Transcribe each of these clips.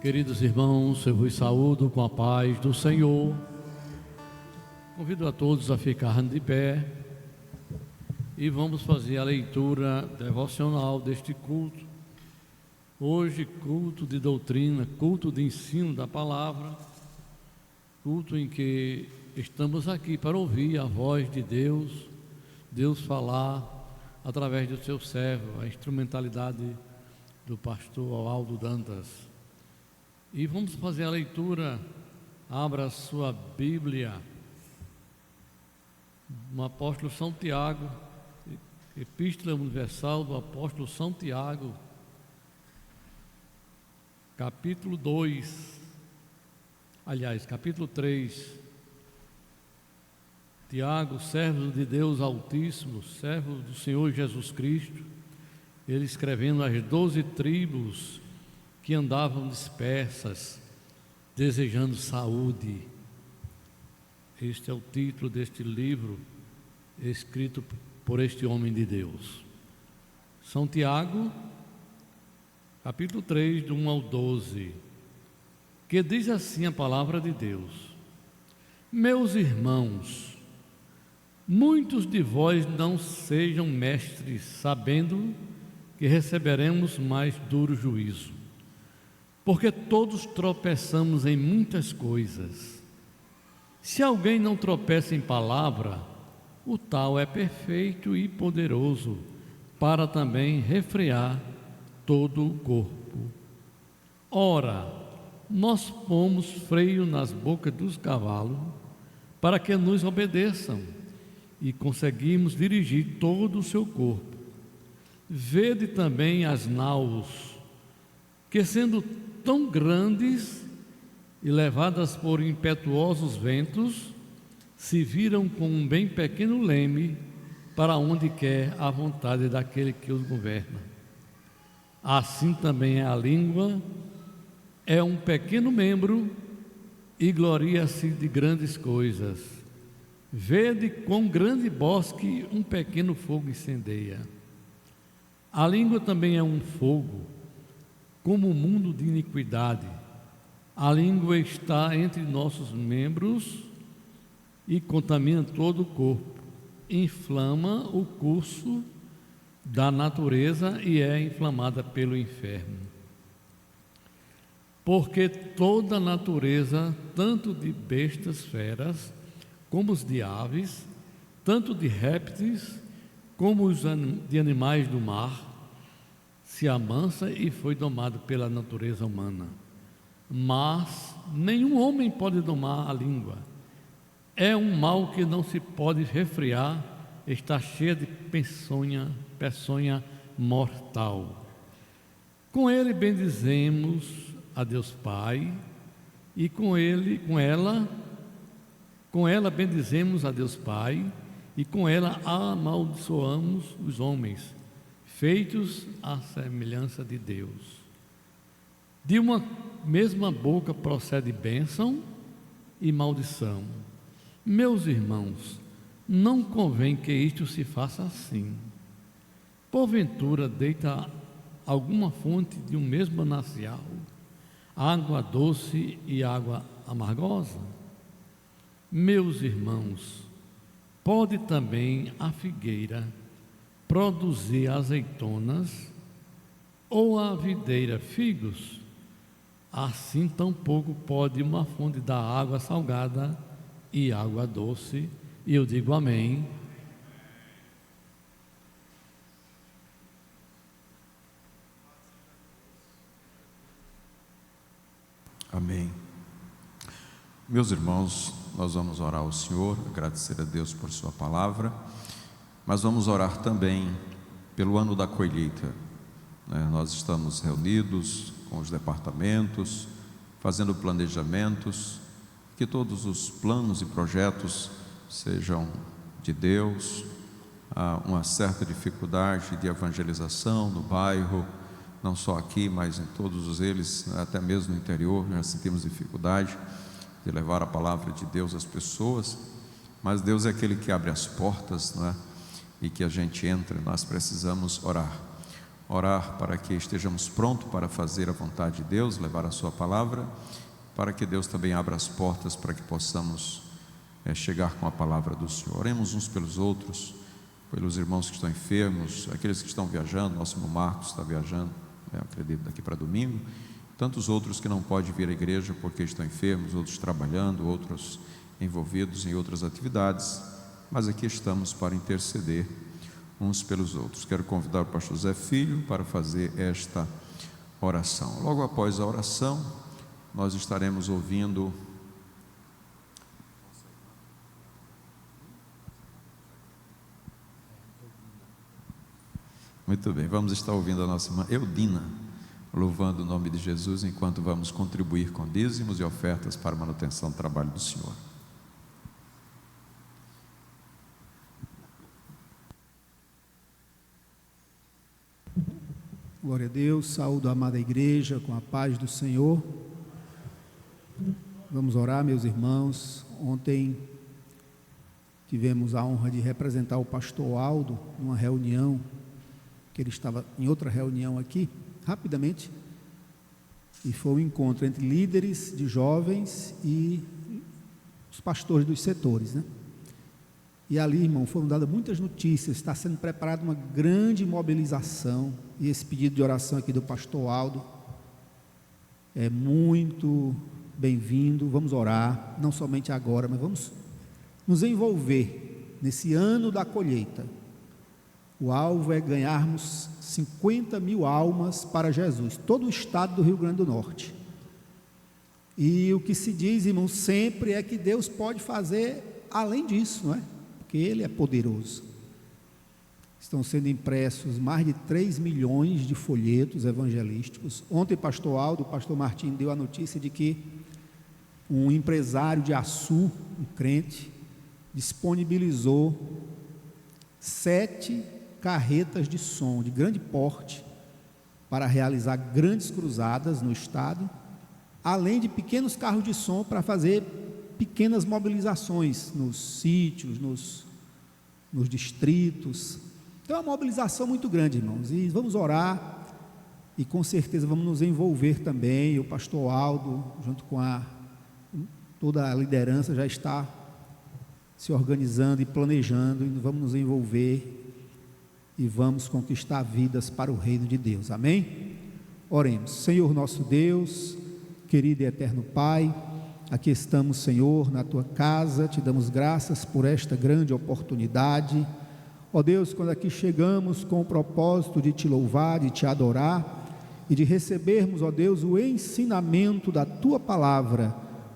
Queridos irmãos, eu vos saúdo com a paz do Senhor. Convido a todos a ficarem de pé e vamos fazer a leitura devocional deste culto. Hoje, culto de doutrina, culto de ensino da palavra, culto em que estamos aqui para ouvir a voz de Deus, Deus falar através do seu servo, a instrumentalidade do pastor Aldo Dantas. E vamos fazer a leitura. Abra a sua Bíblia no apóstolo São Tiago, Epístola Universal do apóstolo São Tiago, capítulo 3. Tiago, servo de Deus Altíssimo, servo do Senhor Jesus Cristo, ele escrevendo às 12 tribos que andavam dispersas, desejando saúde. Este é o título deste livro, escrito por este homem de Deus. São Tiago, capítulo 3, do 1 ao 12, que diz assim a palavra de Deus: Meus irmãos, muitos de vós não sejam mestres, sabendo que receberemos mais duro juízo. Porque todos tropeçamos em muitas coisas. Se alguém não tropeça em palavra, o tal é perfeito e poderoso para também refrear todo o corpo. Ora, nós pomos freio nas bocas dos cavalos para que nos obedeçam e conseguimos dirigir todo o seu corpo. Vede também as naus, que sendo tão grandes e levadas por impetuosos ventos, se viram com um bem pequeno leme para onde quer a vontade daquele que os governa. Assim também a língua é um pequeno membro e gloria-se de grandes coisas. Vede quão grande bosque um pequeno fogo incendeia. A língua também é um fogo, como um mundo de iniquidade. A língua está entre nossos membros e contamina todo o corpo, inflama o curso da natureza e é inflamada pelo inferno. Porque toda a natureza, tanto de bestas feras, como os de aves, tanto de répteis, como os de animais do mar, se amansa e foi domado pela natureza humana. Mas nenhum homem pode domar a língua. É um mal que não se pode refrear, está cheia de peçonha mortal. Com ele bendizemos a Deus Pai, e com ela bendizemos a Deus Pai, e com ela amaldiçoamos os homens, feitos à semelhança de Deus. De uma mesma boca procede bênção e maldição. Meus irmãos, não convém que isto se faça assim. Porventura deita alguma fonte de um mesmo manancial água doce e água amargosa? Meus irmãos, pode também a figueira produzir azeitonas ou a videira figos? Assim tampouco pode uma fonte dar água salgada e água doce. E eu digo amém. Amém. Meus irmãos, nós vamos orar ao Senhor, agradecer a Deus por sua palavra, mas vamos orar também pelo ano da colheita. Nós estamos reunidos com os departamentos, fazendo planejamentos, que todos os planos e projetos sejam de Deus. Há uma certa dificuldade de evangelização no bairro, não só aqui, mas em todos eles, até mesmo no interior, nós sentimos dificuldade de levar a palavra de Deus às pessoas, mas Deus é aquele que abre as portas, não é? E que a gente entra, nós precisamos orar. orar para que estejamos prontos para fazer a vontade de Deus, levar a sua palavra, para que Deus também abra as portas para que possamos chegar com a palavra do Senhor. Oremos uns pelos outros, pelos irmãos que estão enfermos, aqueles que estão viajando. Nosso irmão Marcos está viajando, eu acredito, daqui para domingo. Tantos outros que não podem vir à igreja porque estão enfermos, outros trabalhando, outros envolvidos em outras atividades, mas aqui estamos para interceder uns pelos outros. Quero convidar o pastor Zé Filho para fazer esta oração. Logo após a oração, nós estaremos ouvindo muito bem, vamos estar ouvindo a nossa irmã Eudina, louvando o nome de Jesus, enquanto vamos contribuir com dízimos e ofertas para a manutenção do trabalho do Senhor. Glória a Deus, saúdo a amada igreja com a paz do Senhor. Vamos orar, meus irmãos. Ontem tivemos a honra de representar o pastor Aldo numa reunião, que ele estava em outra reunião aqui, rapidamente, e foi um encontro entre líderes de jovens e os pastores dos setores, né? E ali, irmão, foram dadas muitas notícias. Está sendo preparada uma grande mobilização, e esse pedido de oração aqui do pastor Aldo é muito bem-vindo. Vamos orar, não somente agora, mas vamos nos envolver nesse ano da colheita. O alvo é ganharmos 50 mil almas para Jesus, todo o estado do Rio Grande do Norte. E o que se diz, irmão, sempre é que Deus pode fazer além disso, não é? Porque Ele é poderoso. Estão sendo impressos mais de 3 milhões de folhetos evangelísticos. Ontem, pastor Aldo, o pastor Martim deu a notícia de que um empresário de Açu, um crente, disponibilizou 7 carretas de som de grande porte para realizar grandes cruzadas no estado, além de pequenos carros de som para fazer pequenas mobilizações nos sítios, nos distritos. Então é uma mobilização muito grande, irmãos, e vamos orar, e com certeza vamos nos envolver também. O pastor Aldo, junto com toda a liderança, já está se organizando e planejando, e vamos nos envolver e vamos conquistar vidas para o reino de Deus, amém? Oremos. Senhor nosso Deus, querido e eterno Pai, aqui estamos, Senhor, na Tua casa, te damos graças por esta grande oportunidade. Ó Deus, quando aqui chegamos com o propósito de Te louvar, de Te adorar e de recebermos, ó Deus, o ensinamento da Tua palavra,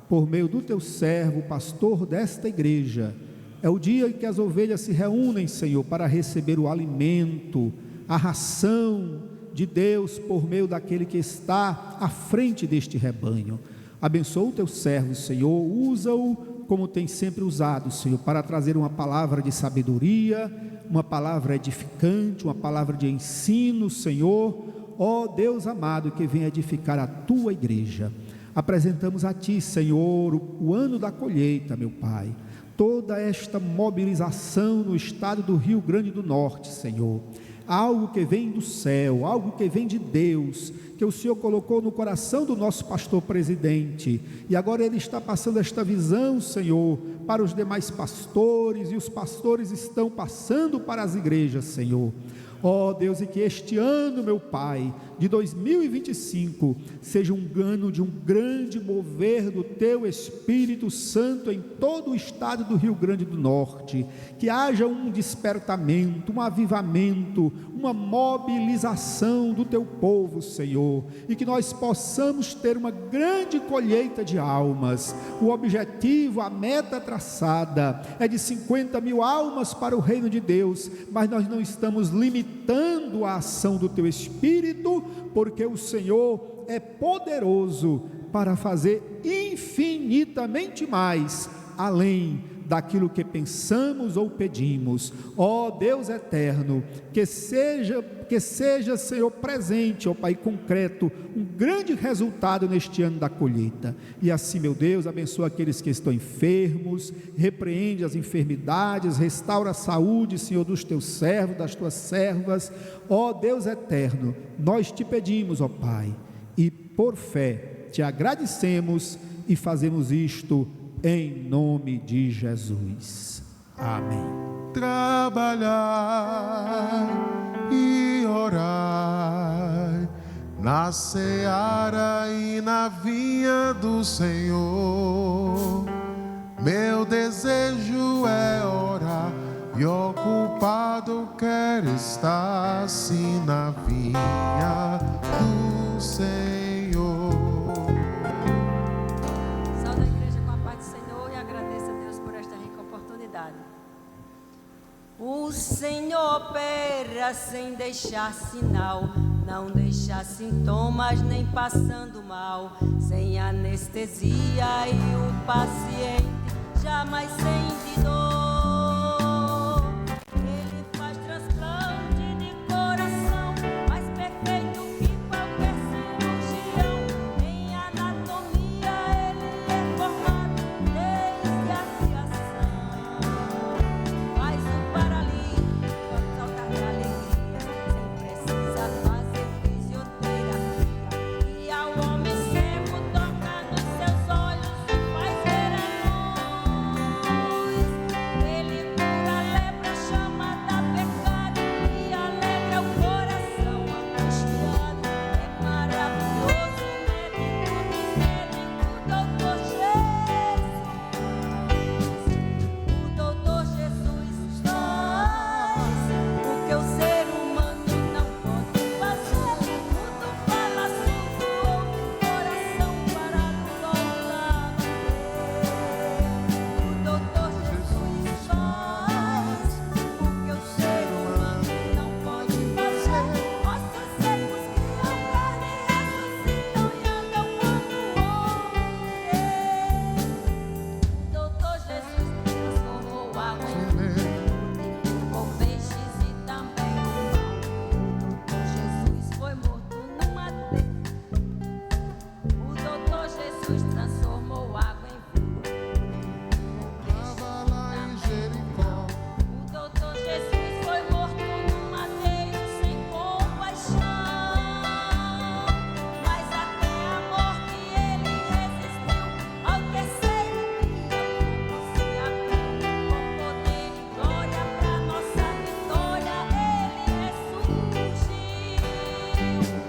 por meio do Teu servo, pastor desta igreja. É o dia em que as ovelhas se reúnem, Senhor, para receber o alimento, a ração de Deus, por meio daquele que está à frente deste rebanho. Abençoa o Teu servo, Senhor, usa-o como tem sempre usado, Senhor, para trazer uma palavra de sabedoria, uma palavra edificante, uma palavra de ensino, Senhor, ó Deus amado, que vem edificar a Tua igreja. Apresentamos a Ti, Senhor, o ano da colheita, meu Pai, toda esta mobilização no estado do Rio Grande do Norte, Senhor, algo que vem do céu, algo que vem de Deus, que o Senhor colocou no coração do nosso pastor presidente, e agora ele está passando esta visão, Senhor, para os demais pastores, e os pastores estão passando para as igrejas, Senhor. Ó Deus, e que este ano, meu Pai, de 2025, seja um ano de um grande mover do Teu Espírito Santo em todo o estado do Rio Grande do Norte, que haja um despertamento, um avivamento, uma mobilização do Teu povo, Senhor, e que nós possamos ter uma grande colheita de almas. O objetivo, a meta traçada é de 50 mil almas para o reino de Deus, mas nós não estamos limitando a ação do Teu Espírito, porque o Senhor é poderoso para fazer infinitamente mais, além daquilo que pensamos ou pedimos. Ó Deus eterno, que seja, Senhor, presente, ó Pai, concreto, um grande resultado neste ano da colheita. E assim, meu Deus, abençoa aqueles que estão enfermos, repreende as enfermidades, restaura a saúde, Senhor, dos teus servos, das tuas servas. Ó Deus eterno, nós te pedimos, ó Pai, e por fé te agradecemos e fazemos isto em nome de Jesus. Amém. Trabalhar e orar na seara e na vinha do Senhor. Meu desejo é orar e ocupado quero estar assim na vinha do Senhor. Saúde a igreja com a paz do Senhor e agradeço a Deus por esta rica oportunidade. O Senhor opera sem deixar sinal, não deixa sintomas nem passando mal, sem anestesia e o paciente jamais sente dor. Ele faz transplante de coração, mais perfeito que qualquer cirurgião. Em anatomia ele é formado desde a criação. Faz o paralítico saltar de alegria, sem precisar fazer fisioterapia. E ao homem cego toca nos seus olhos e faz ver a luz. Ele cura a lepra chamada pecado e alegra o coração angustiado. É maravilhoso o médico dos médicos, o doutor Jesus. O doutor Jesus faz o que o ser humano não pode fazer. Tudo fala surdo, ouve o coração parado volta a bater. O doutor Jesus faz o que o ser humano não pode fazer. Ossos secos criam carne, ressuscitam e andam quando o homem crê. O doutor Jesus transformou água em vinho, multiplicou peixes e também o pão. O doutor Jesus foi morto num madeiro. O doutor Jesus transformou água em vinho, Estava lá em Jericó, o doutor Jesus foi morto num madeiro sem compaixão, mas até a morte ele resistiu. Ao terceiro dia o túmulo se abriu, com poder e glória pra nossa vitória ele ressurgiu.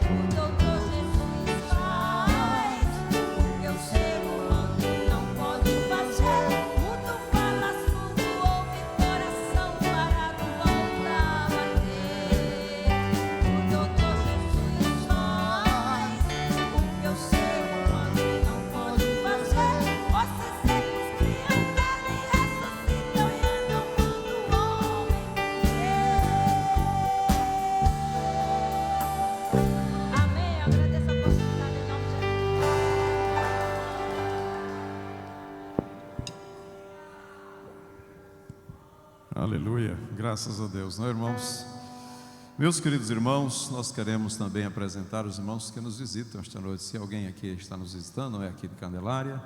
O doutor Jesus faz o que o ser humano não pode fazer. Mudo fala, surdo ouve, coração parado volta a bater. O doutor Jesus faz o que o ser humano não pode fazer. Ossos secos criam carne, ressuscitam e andam quando o homem crê. Amém. Agradeço a oportunidade em nome de Aleluia, graças a Deus, não é, irmãos? Meus queridos irmãos, nós queremos também apresentar os irmãos que nos visitam esta noite. Se alguém aqui está nos visitando, não é aqui de Candelária,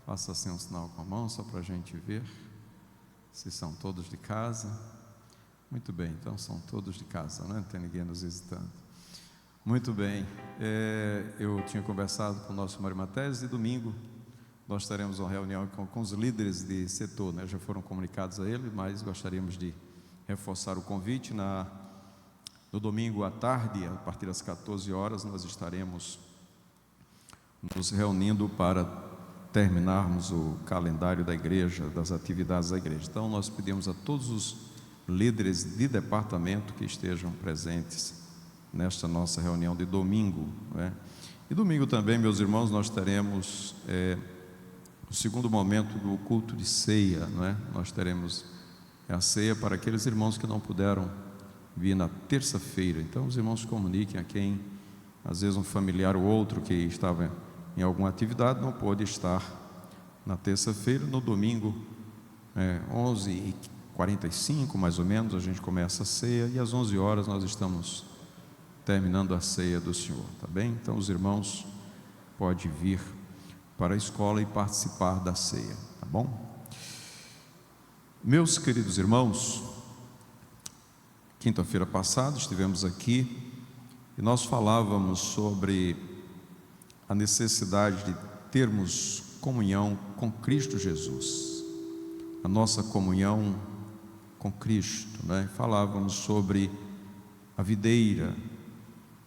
faça assim um sinal com a mão, só para a gente ver se são todos de casa. Muito bem, então são todos de casa, não tem ninguém nos visitando. Muito bem, eu tinha conversado com o nosso Mário Matés e domingo nós teremos uma reunião com os líderes de setor, né? Já foram comunicados a ele, mas gostaríamos de reforçar o convite. No domingo à tarde, a partir das 14 horas, nós estaremos nos reunindo para terminarmos o calendário da igreja, das atividades da igreja. Então nós pedimos a todos os líderes de departamento que estejam presentes nesta nossa reunião de domingo, né? E domingo também, meus irmãos, nós teremos o segundo momento do culto de ceia, não é? Nós teremos a ceia para aqueles irmãos que não puderam vir na terça-feira. Então os irmãos comuniquem a quem, às vezes um familiar ou outro que estava em alguma atividade não pôde estar na terça-feira. No domingo 11h45 mais ou menos, a gente começa a ceia, e às 11 horas nós estamos terminando a ceia do Senhor, tá bem? Então os irmãos podem vir para a escola e participar da ceia, tá bom? Meus queridos irmãos, quinta-feira passada estivemos aqui e nós falávamos sobre a necessidade de termos comunhão com Cristo Jesus, a nossa comunhão com Cristo, né? Falávamos sobre a videira,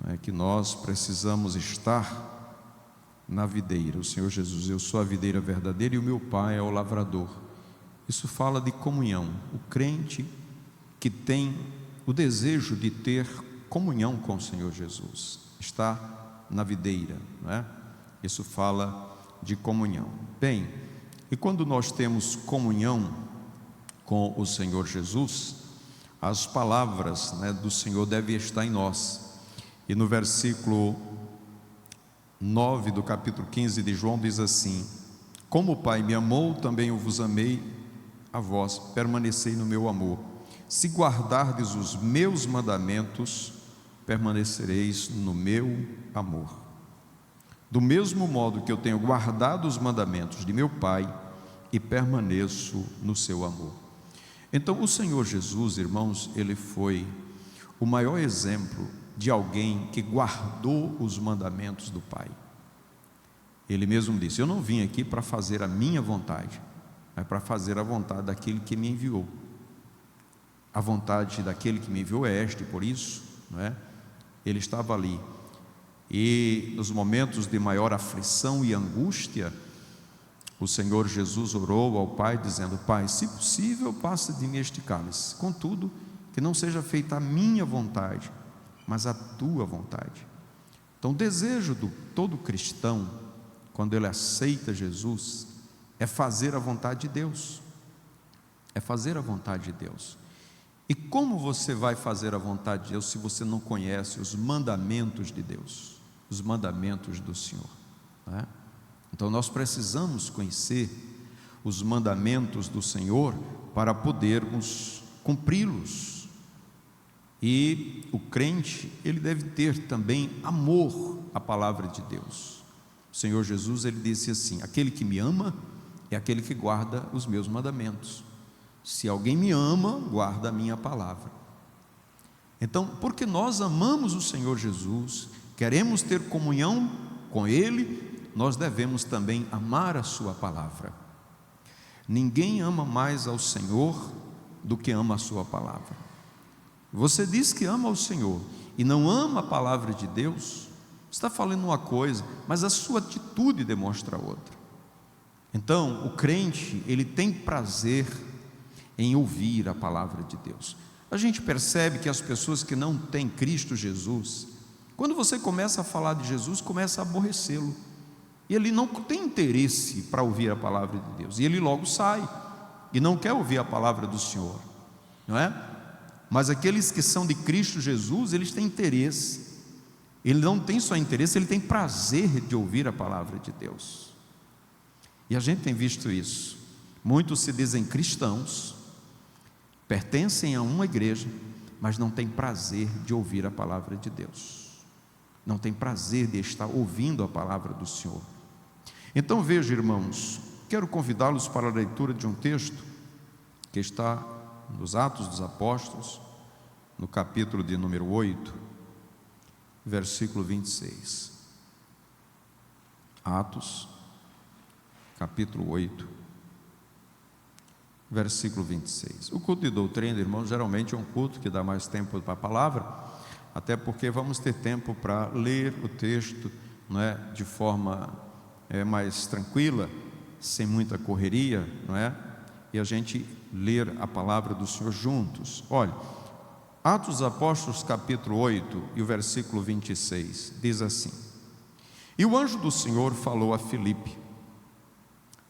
né? Que nós precisamos estar na videira. O Senhor Jesus: eu sou a videira verdadeira e o meu Pai é o lavrador. Isso fala de comunhão. O crente que tem o desejo de ter comunhão com o Senhor Jesus está na videira, não é? Isso fala de comunhão. Bem, e quando nós temos comunhão com o Senhor Jesus, as palavras, né, do Senhor devem estar em nós. E no versículo 9 do capítulo 15 de João diz assim: como o Pai me amou, também eu vos amei a vós, permanecei no meu amor. Se guardardes os meus mandamentos, permanecereis no meu amor. Do mesmo modo que eu tenho guardado os mandamentos de meu Pai e permaneço no seu amor. Então o Senhor Jesus, irmãos, ele foi o maior exemplo de alguém que guardou os mandamentos do Pai. Ele mesmo disse: eu não vim aqui para fazer a minha vontade, mas para fazer a vontade daquele que me enviou. A vontade daquele que me enviou é esta, e por isso, não é? Ele estava ali. E nos momentos de maior aflição e angústia, o Senhor Jesus orou ao Pai dizendo: Pai, se possível, passa de mim este cálice, contudo, que não seja feita a minha vontade, mas a tua vontade. Então o desejo de todo cristão, quando ele aceita Jesus, é fazer a vontade de Deus. É fazer a vontade de Deus. E como você vai fazer a vontade de Deus se você não conhece os mandamentos de Deus, os mandamentos do Senhor, não é? Então nós precisamos conhecer os mandamentos do Senhor para podermos cumpri-los. E o crente, ele deve ter também amor à palavra de Deus. O Senhor Jesus, ele disse assim: aquele que me ama é aquele que guarda os meus mandamentos. Se alguém me ama, guarda a minha palavra. Então, porque nós amamos o Senhor Jesus, queremos ter comunhão com Ele, nós devemos também amar a sua palavra. Ninguém ama mais ao Senhor do que ama a sua palavra. Você diz que ama o Senhor e não ama a palavra de Deus, está falando uma coisa, mas a sua atitude demonstra outra. Então, o crente, ele tem prazer em ouvir a palavra de Deus. A gente percebe que as pessoas que não têm Cristo Jesus, quando você começa a falar de Jesus, começa a aborrecê-lo, e ele não tem interesse para ouvir a palavra de Deus, e ele logo sai, e não quer ouvir a palavra do Senhor, não é? Mas aqueles que são de Cristo Jesus, eles têm interesse. Ele não tem só interesse, ele tem prazer de ouvir a palavra de Deus. E a gente tem visto isso. Muitos se dizem cristãos, pertencem a uma igreja, mas não têm prazer de ouvir a palavra de Deus, não tem prazer de estar ouvindo a palavra do Senhor. Então veja, irmãos, quero convidá-los para a leitura de um texto que está nos Atos dos Apóstolos, no capítulo de número 8, versículo 26. Atos, capítulo 8, versículo 26. O culto de doutrina, irmãos, geralmente é um culto que dá mais tempo para a palavra, até porque vamos ter tempo para ler o texto, não é, de forma mais tranquila, sem muita correria, não é? E a gente ler a palavra do Senhor juntos. Olha, Atos dos Apóstolos, capítulo 8 e o versículo 26, diz assim: e o anjo do Senhor falou a Filipe,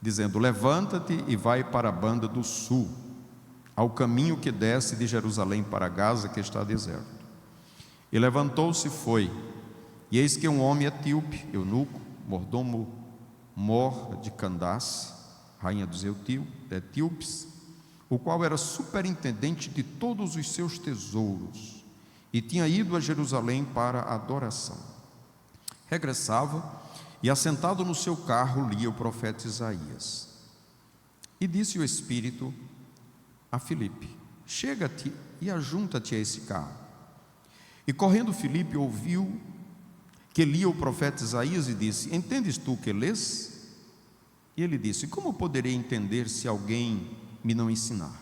dizendo: levanta-te e vai para a banda do sul, ao caminho que desce de Jerusalém para Gaza, que está deserto. E levantou-se e foi, e eis que um homem etíope, eunuco, mordomo mor de Candace, rainha dos etíopes, o qual era superintendente de todos os seus tesouros, e tinha ido a Jerusalém para a adoração. Regressava e, assentado no seu carro, lia o profeta Isaías. E disse o Espírito a Filipe: chega-te e ajunta-te a esse carro. E correndo Filipe ouviu que lia o profeta Isaías e disse: entendes tu o que lês? E ele disse: como poderei entender se alguém me não ensinar?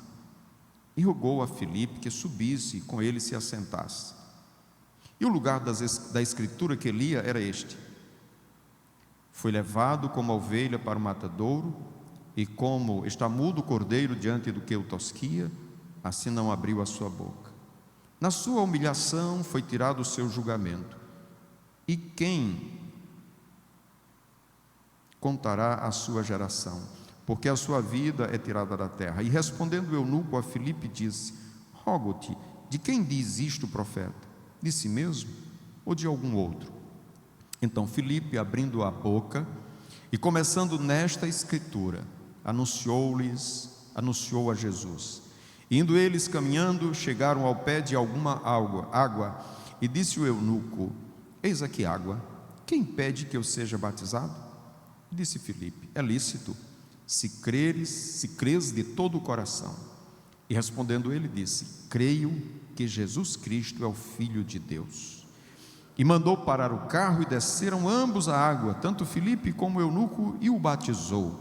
E rogou a Filipe que subisse e com ele se assentasse. E o lugar da escritura que lia era este: foi levado como a ovelha para o matadouro, e como está mudo o cordeiro diante do que o tosquia, assim não abriu a sua boca. Na sua humilhação foi tirado o seu julgamento. E quem contará a sua geração? Porque a sua vida é tirada da terra. E respondendo o eunuco a Filipe, disse: rogo-te, de quem diz isto o profeta? De si mesmo ou de algum outro? Então Filipe, abrindo a boca e começando nesta escritura, anunciou a Jesus. Indo eles caminhando, chegaram ao pé de alguma água, e disse o eunuco: eis aqui água, quem pede que eu seja batizado? Disse Filipe: é lícito, se crês de todo o coração. E respondendo ele, disse: creio que Jesus Cristo é o Filho de Deus. E mandou parar o carro, e desceram ambos a água, tanto Filipe como o eunuco, e o batizou.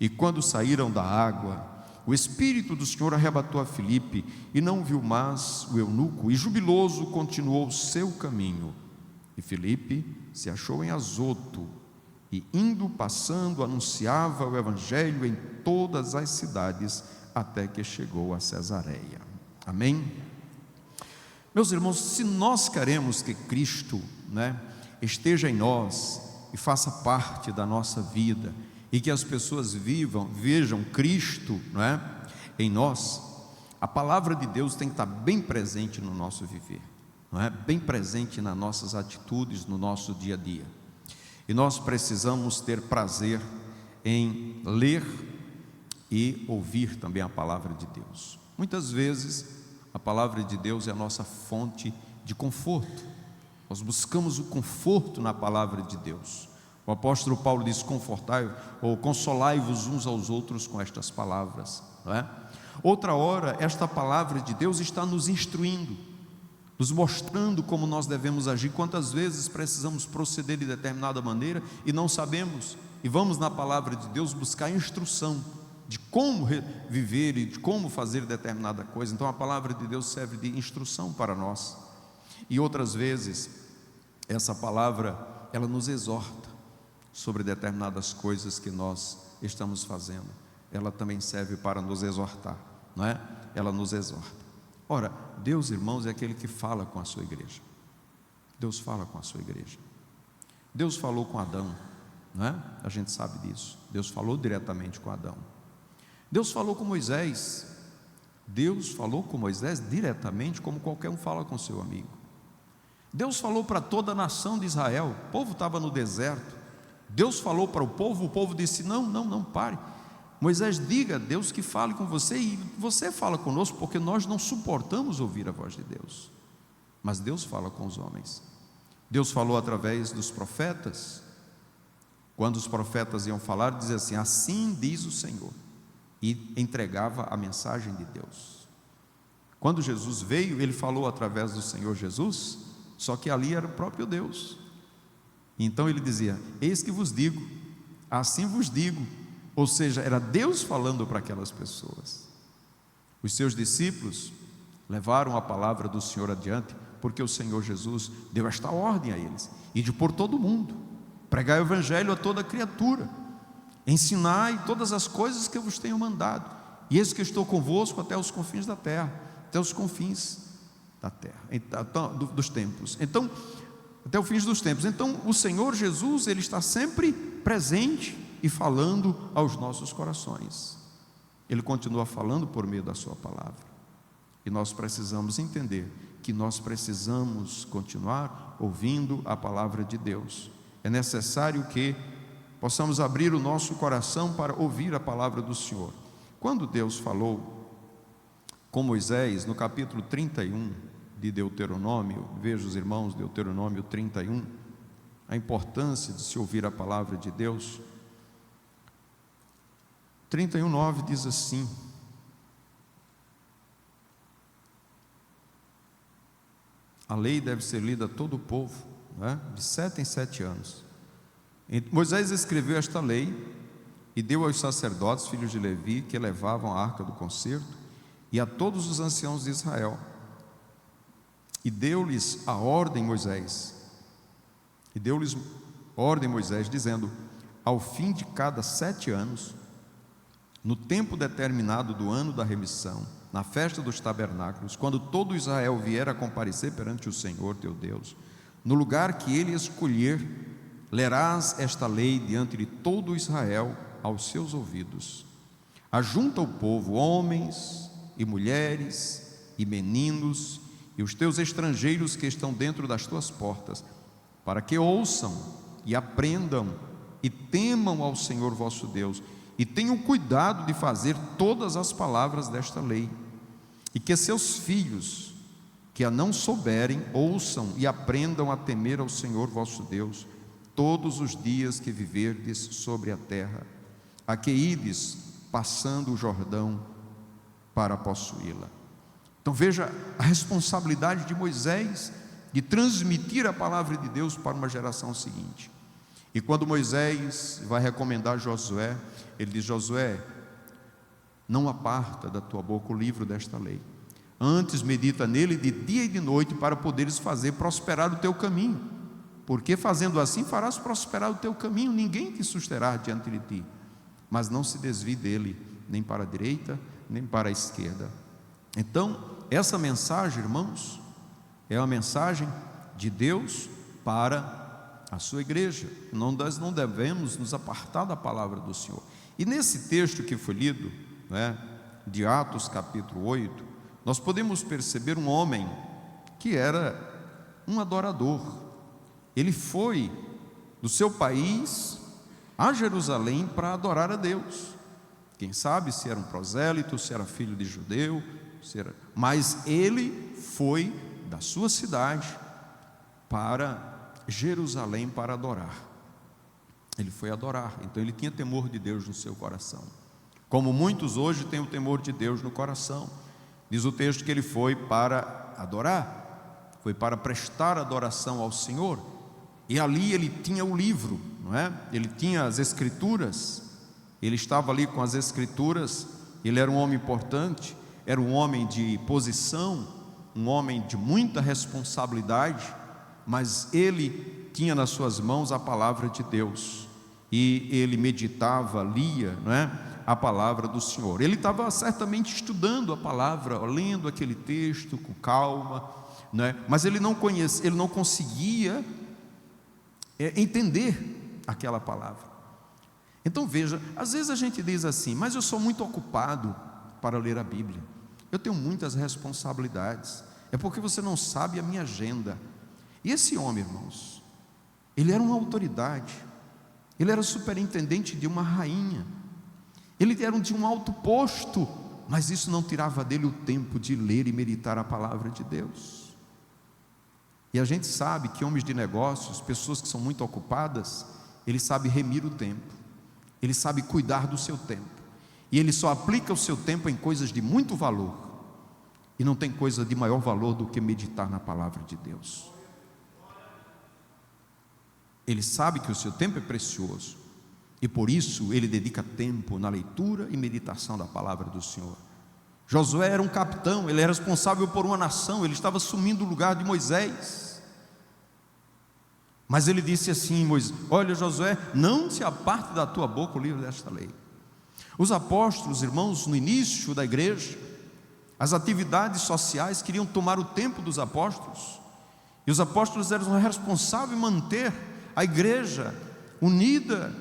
E quando saíram da água, o Espírito do Senhor arrebatou a Filipe, e não viu mais o eunuco, e jubiloso continuou o seu caminho. E Filipe se achou em Azoto, e indo, passando, anunciava o evangelho em todas as cidades, até que chegou a Cesareia. Amém? Meus irmãos, se nós queremos que Cristo, esteja em nós e faça parte da nossa vida, e que as pessoas vejam Cristo, em nós, a palavra de Deus tem que estar bem presente no nosso viver, bem presente nas nossas atitudes, no nosso dia a dia. E nós precisamos ter prazer em ler e ouvir também a palavra de Deus. Muitas vezes a palavra de Deus é a nossa fonte de conforto. Nós buscamos o conforto na palavra de Deus. O apóstolo Paulo diz: confortai ou consolai-vos uns aos outros com estas palavras, Outra hora, esta palavra de Deus está nos instruindo, nos mostrando como nós devemos agir. Quantas vezes precisamos proceder de determinada maneira e não sabemos, e vamos na palavra de Deus buscar instrução de como viver e de como fazer determinada coisa. Então a palavra de Deus serve de instrução para nós. E outras vezes essa palavra, ela nos exorta sobre determinadas coisas que nós estamos fazendo. Ela também serve para nos exortar, Ela nos exorta. Ora, Deus, irmãos, é aquele que fala com a sua igreja. Deus fala com a sua igreja. Deus falou com Adão, A gente sabe disso. Deus falou diretamente com Adão. Deus falou com Moisés. Deus falou com Moisés diretamente, como qualquer um fala com seu amigo. Deus falou para toda a nação de Israel. O povo estava no deserto. Deus falou para o povo disse: não, pare. Moisés, diga a Deus que fale com você, e você fala conosco, porque nós não suportamos ouvir a voz de Deus. Mas Deus fala com os homens. Deus falou através dos profetas. Quando os profetas iam falar, dizia assim: assim diz o Senhor, e entregava a mensagem de Deus. Quando Jesus veio, ele falou através do Senhor Jesus, só que ali era o próprio Deus. Então ele dizia: eis que vos digo, assim vos digo. Ou seja, era Deus falando para aquelas pessoas. Os seus discípulos levaram a palavra do Senhor adiante, porque o Senhor Jesus deu esta ordem a eles: ide por todo o mundo, pregai o evangelho a toda criatura, ensinai todas as coisas que eu vos tenho mandado, e eis que estou convosco até os confins da terra, até os confins da terra, dos tempos. Então, até o fim dos tempos. Então o Senhor Jesus, ele está sempre presente e falando aos nossos corações. Ele continua falando por meio da sua palavra, e nós precisamos entender que nós precisamos continuar ouvindo a palavra de Deus. É necessário que possamos abrir o nosso coração para ouvir a palavra do Senhor. Quando Deus falou com Moisés, no capítulo 31 de Deuteronômio. Veja os irmãos, Deuteronômio 31, a importância de se ouvir a palavra de Deus. 31:9 diz assim: a lei deve ser lida a todo o povo, né? De 7 em 7 anos. Moisés escreveu esta lei e deu aos sacerdotes, filhos de Levi, que levavam a arca do concerto, e a todos os anciãos de Israel. E deu-lhes ordem Moisés, dizendo: ao fim de cada 7 anos, no tempo determinado do ano da remissão, na festa dos tabernáculos, quando todo Israel vier a comparecer perante o Senhor teu Deus, no lugar que ele escolher, lerás esta lei diante de todo Israel aos seus ouvidos. Ajunta o povo, homens e mulheres e meninos, e os teus estrangeiros que estão dentro das tuas portas, para que ouçam e aprendam e temam ao Senhor vosso Deus, e tenham cuidado de fazer todas as palavras desta lei, e que seus filhos, que a não souberem, ouçam e aprendam a temer ao Senhor vosso Deus, todos os dias que viverdes sobre a terra, a que ides passando o Jordão para possuí-la. Então veja a responsabilidade de Moisés de transmitir a palavra de Deus para uma geração seguinte. E quando Moisés vai recomendar Josué, ele diz: Josué, não aparta da tua boca o livro desta lei, antes medita nele de dia e de noite, para poderes fazer prosperar o teu caminho, porque fazendo assim farás prosperar o teu caminho, ninguém te susterá diante de ti, mas não se desvie dele, nem para a direita, nem para a esquerda. Então, essa mensagem, irmãos, é uma mensagem de Deus para a sua igreja. Nós não devemos nos apartar da palavra do Senhor. E nesse texto que foi lido, de Atos capítulo 8, nós podemos perceber um homem que era um adorador. Ele foi do seu país a Jerusalém para adorar a Deus. Quem sabe se era um prosélito, se era filho de judeu, mas ele foi da sua cidade para Jerusalém para adorar. Ele foi adorar, então ele tinha temor de Deus no seu coração, como muitos hoje têm o temor de Deus no coração. Diz o texto que ele foi para adorar, foi para prestar adoração ao Senhor, e ali ele tinha o livro, não é? Ele tinha as escrituras, ele estava ali com as escrituras. Ele era um homem importante, era um homem de posição, um homem de muita responsabilidade, mas ele tinha nas suas mãos a palavra de Deus, e ele meditava, lia, não é, a palavra do Senhor. Ele estava certamente estudando a palavra, lendo aquele texto com calma, não é? Mas ele não conhecia, ele não conseguia entender aquela palavra. Então veja, às vezes a gente diz assim: mas eu sou muito ocupado para ler a Bíblia, eu tenho muitas responsabilidades. É porque você não sabe a minha agenda. E esse homem, irmãos, ele era uma autoridade, ele era superintendente de uma rainha, ele era de um alto posto, mas isso não tirava dele o tempo de ler e meditar a palavra de Deus. E a gente sabe que homens de negócios, pessoas que são muito ocupadas, ele sabe remir o tempo, ele sabe cuidar do seu tempo, e ele só aplica o seu tempo em coisas de muito valor, e não tem coisa de maior valor do que meditar na palavra de Deus. Ele sabe que o seu tempo é precioso, e por isso ele dedica tempo na leitura e meditação da palavra do Senhor. Josué era um capitão, ele era responsável por uma nação, ele estava assumindo o lugar de Moisés. Mas ele disse assim: olha, Josué, não se aparte da tua boca o livro desta lei. Os apóstolos, irmãos, no início da igreja, as atividades sociais queriam tomar o tempo dos apóstolos, e os apóstolos eram responsáveis em manter a igreja unida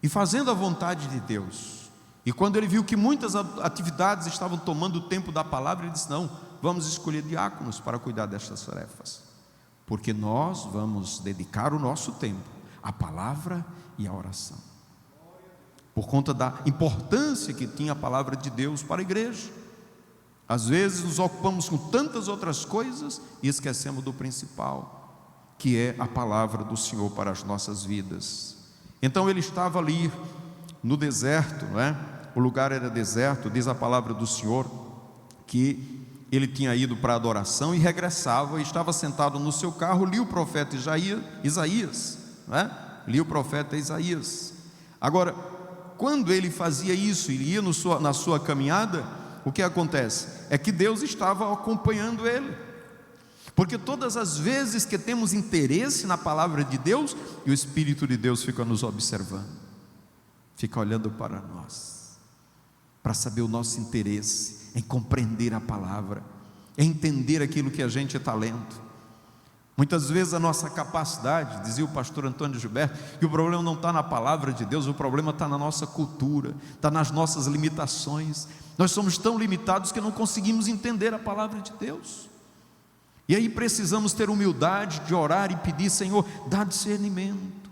e fazendo a vontade de Deus. E quando ele viu que muitas atividades estavam tomando o tempo da palavra, ele disse: não, vamos escolher diáconos para cuidar destas tarefas, porque nós vamos dedicar o nosso tempo à palavra e à oração, por conta da importância que tinha a palavra de Deus para a igreja. Às vezes nos ocupamos com tantas outras coisas e esquecemos do principal, que é a palavra do Senhor para as nossas vidas. Então ele estava ali no deserto, não é? O lugar era deserto, diz a palavra do Senhor que ele tinha ido para a adoração e regressava, e estava sentado no seu carro, lia o profeta Isaías, não é? Lia o profeta Isaías. Agora, quando ele fazia isso, ele ia na sua caminhada, o que acontece? É que Deus estava acompanhando ele, porque todas as vezes que temos interesse na palavra de Deus, o Espírito de Deus fica nos observando, fica olhando para nós, para saber o nosso interesse em compreender a palavra, em entender aquilo que a gente está lendo. Muitas vezes a nossa capacidade, dizia o pastor Antônio Gilberto, que o problema não está na palavra de Deus, o problema está na nossa cultura, está nas nossas limitações. Nós somos tão limitados que não conseguimos entender a palavra de Deus, e aí precisamos ter humildade de orar e pedir: Senhor, dá discernimento,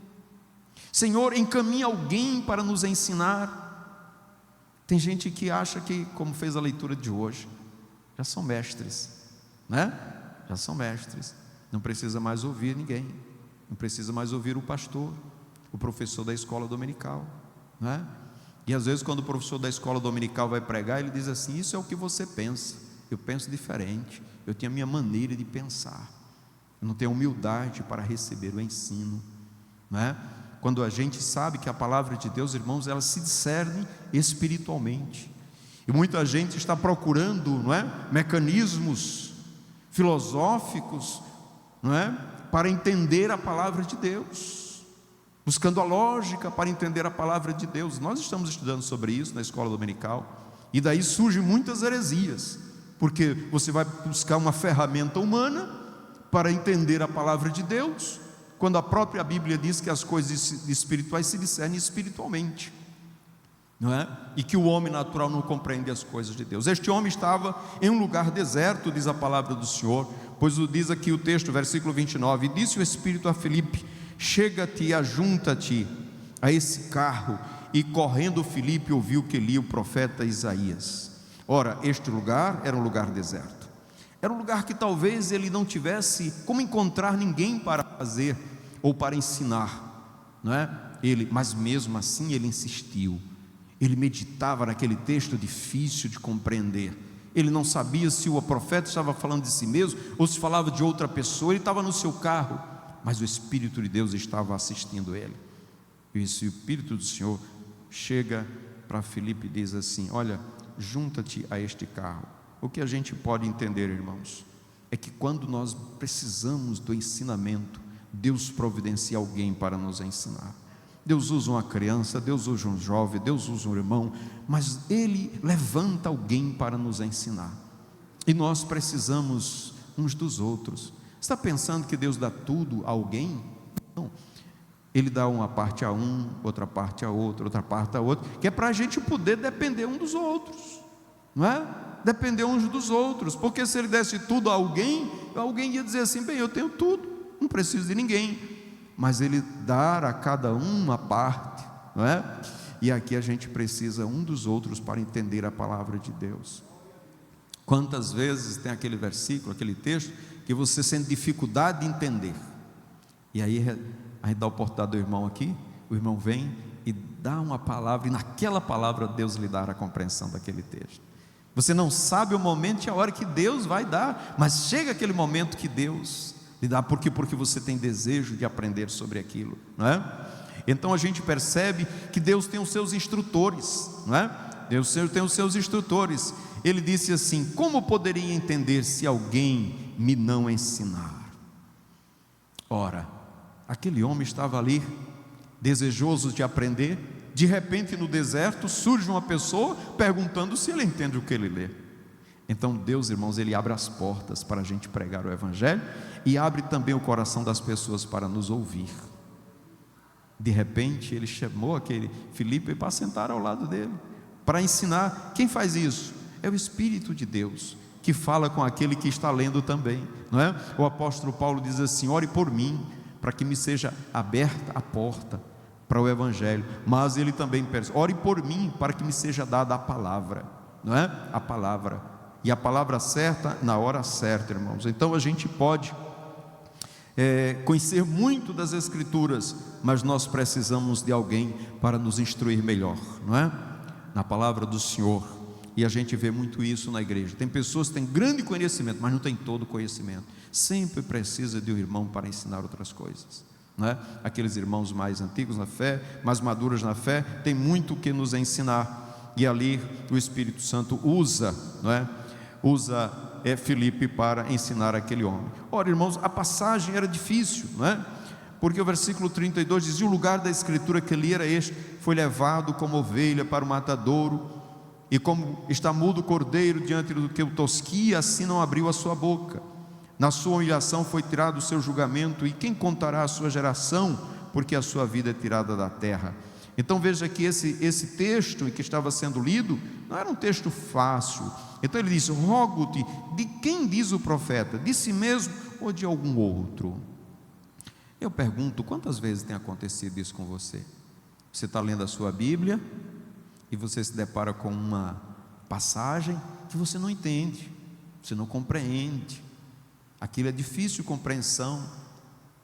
Senhor, encaminha alguém para nos ensinar. Tem gente que acha que, como fez a leitura de hoje, já são mestres, né? Já são mestres, não precisa mais ouvir ninguém, não precisa mais ouvir o pastor, o professor da escola dominical, né? E às vezes quando o professor da escola dominical vai pregar, ele diz assim: isso é o que você pensa, eu penso diferente, eu tenho a minha maneira de pensar, eu não tenho humildade para receber o ensino, né? Quando a gente sabe que a palavra de Deus, irmãos, ela se discerne espiritualmente, e muita gente está procurando, não é, mecanismos filosóficos, não é, para entender a palavra de Deus, buscando a lógica para entender a palavra de Deus. Nós estamos estudando sobre isso na escola dominical, e daí surgem muitas heresias, porque você vai buscar uma ferramenta humana para entender a palavra de Deus, quando a própria Bíblia diz que as coisas espirituais se discernem espiritualmente, não é? E que o homem natural não compreende as coisas de Deus. Este homem estava em um lugar deserto, diz a palavra do Senhor, pois diz aqui o texto, versículo 29, e disse o Espírito a Filipe: chega-te e ajunta-te a esse carro. E correndo Filipe ouviu que lia o profeta Isaías. Ora, este lugar era um lugar deserto, era um lugar que talvez ele não tivesse como encontrar ninguém para fazer ou para ensinar, não é? Mas mesmo assim ele insistiu, ele meditava naquele texto difícil de compreender. Ele não sabia se o profeta estava falando de si mesmo ou se falava de outra pessoa. Ele estava no seu carro, mas o Espírito de Deus estava assistindo ele. E o Espírito do Senhor chega para Filipe e diz assim: olha, junta-te a este carro. O que a gente pode entender, irmãos, é que quando nós precisamos do ensinamento, Deus providencia alguém para nos ensinar. Deus usa uma criança, Deus usa um jovem, Deus usa um irmão, mas Ele levanta alguém para nos ensinar, e nós precisamos uns dos outros. Está pensando que Deus dá tudo a alguém? Não, Ele dá uma parte a um, outra parte a outro, outra parte a outro, que é para a gente poder depender um dos outros, não é? Depender uns dos outros, porque se Ele desse tudo a alguém, alguém ia dizer assim: bem, eu tenho tudo, não preciso de ninguém. Mas Ele dá a cada um uma parte, não é? E aqui a gente precisa um dos outros para entender a palavra de Deus. Quantas vezes tem aquele versículo, aquele texto, que você sente dificuldade de entender, e aí a gente dá a oportunidade do irmão aqui, o irmão vem e dá uma palavra, e naquela palavra Deus lhe dá a compreensão daquele texto. Você não sabe o momento e a hora que Deus vai dar, mas chega aquele momento que Deus lhe dá. Por quê? Porque você tem desejo de aprender sobre aquilo, não é? Então a gente percebe que Deus tem os seus instrutores, não é? Deus tem os seus instrutores. Ele disse assim: como poderia entender se alguém me não ensinar? Ora, aquele homem estava ali, desejoso de aprender. De repente no deserto surge uma pessoa perguntando se ele entende o que ele lê. Então Deus, irmãos, Ele abre as portas para a gente pregar o Evangelho, e abre também o coração das pessoas para nos ouvir. De repente Ele chamou aquele Filipe para sentar ao lado dele, para ensinar. Quem faz isso? É o Espírito de Deus, que fala com aquele que está lendo também, não é? O apóstolo Paulo diz assim: ore por mim, para que me seja aberta a porta para o Evangelho. Mas ele também pensa: ore por mim, para que me seja dada a palavra, não é? A palavra. e a palavra certa na hora certa, irmãos. Então a gente pode conhecer muito das Escrituras, mas nós precisamos de alguém para nos instruir melhor, não é? Na palavra do Senhor. E a gente vê muito isso na igreja. Tem pessoas que têm grande conhecimento, mas não têm todo o conhecimento. Sempre precisa de um irmão para ensinar outras coisas, não é? Aqueles irmãos mais antigos na fé, mais maduros na fé, tem muito o que nos ensinar. E ali o Espírito Santo usa, não é? Usa Filipe para ensinar aquele homem. Ora, irmãos, a passagem era difícil, não é? Porque o versículo 32 dizia: o lugar da escritura que ali era este, foi levado como ovelha para o matadouro, e como está mudo o cordeiro diante do que o tosquia, assim não abriu a sua boca. Na sua humilhação foi tirado o seu julgamento, e quem contará a sua geração, porque a sua vida é tirada da terra. Então veja que esse texto que estava sendo lido não era um texto fácil. Então ele diz: rogo-te, de quem diz o profeta? De si mesmo ou de algum outro? Eu pergunto, quantas vezes tem acontecido isso com você? Você está lendo a sua Bíblia e você se depara com uma passagem que você não entende, você não compreende, aquilo é difícil de compreensão,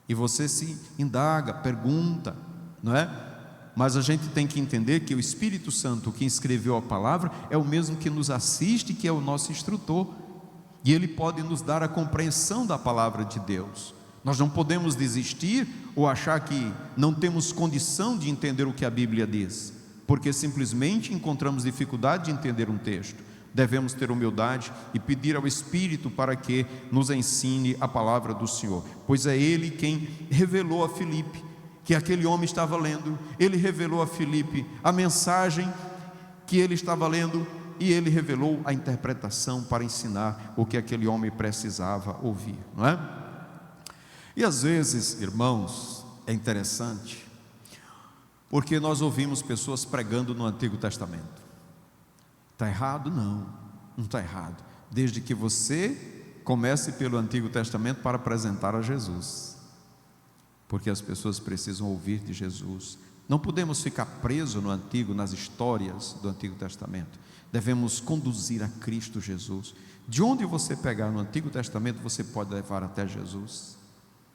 e você se indaga, pergunta, não é? Mas a gente tem que entender que o Espírito Santo, que escreveu a palavra, é o mesmo que nos assiste, que é o nosso instrutor, e ele pode nos dar a compreensão da palavra de Deus. Nós não podemos desistir ou achar que não temos condição de entender o que a Bíblia diz, porque simplesmente encontramos dificuldade de entender um texto. Devemos ter humildade e pedir ao Espírito para que nos ensine a palavra do Senhor, pois é Ele quem revelou a Filipe que aquele homem estava lendo. Ele revelou a Filipe a mensagem que ele estava lendo, e ele revelou a interpretação para ensinar o que aquele homem precisava ouvir, não é? E às vezes, irmãos, é interessante, porque nós ouvimos pessoas pregando no Antigo Testamento. Está errado? Não está errado, desde que você comece pelo Antigo Testamento para apresentar a Jesus, porque as pessoas precisam ouvir de Jesus. Não podemos ficar presos no Antigo, nas histórias do Antigo Testamento. Devemos conduzir a Cristo Jesus. De onde você pegar no Antigo Testamento, você pode levar até Jesus,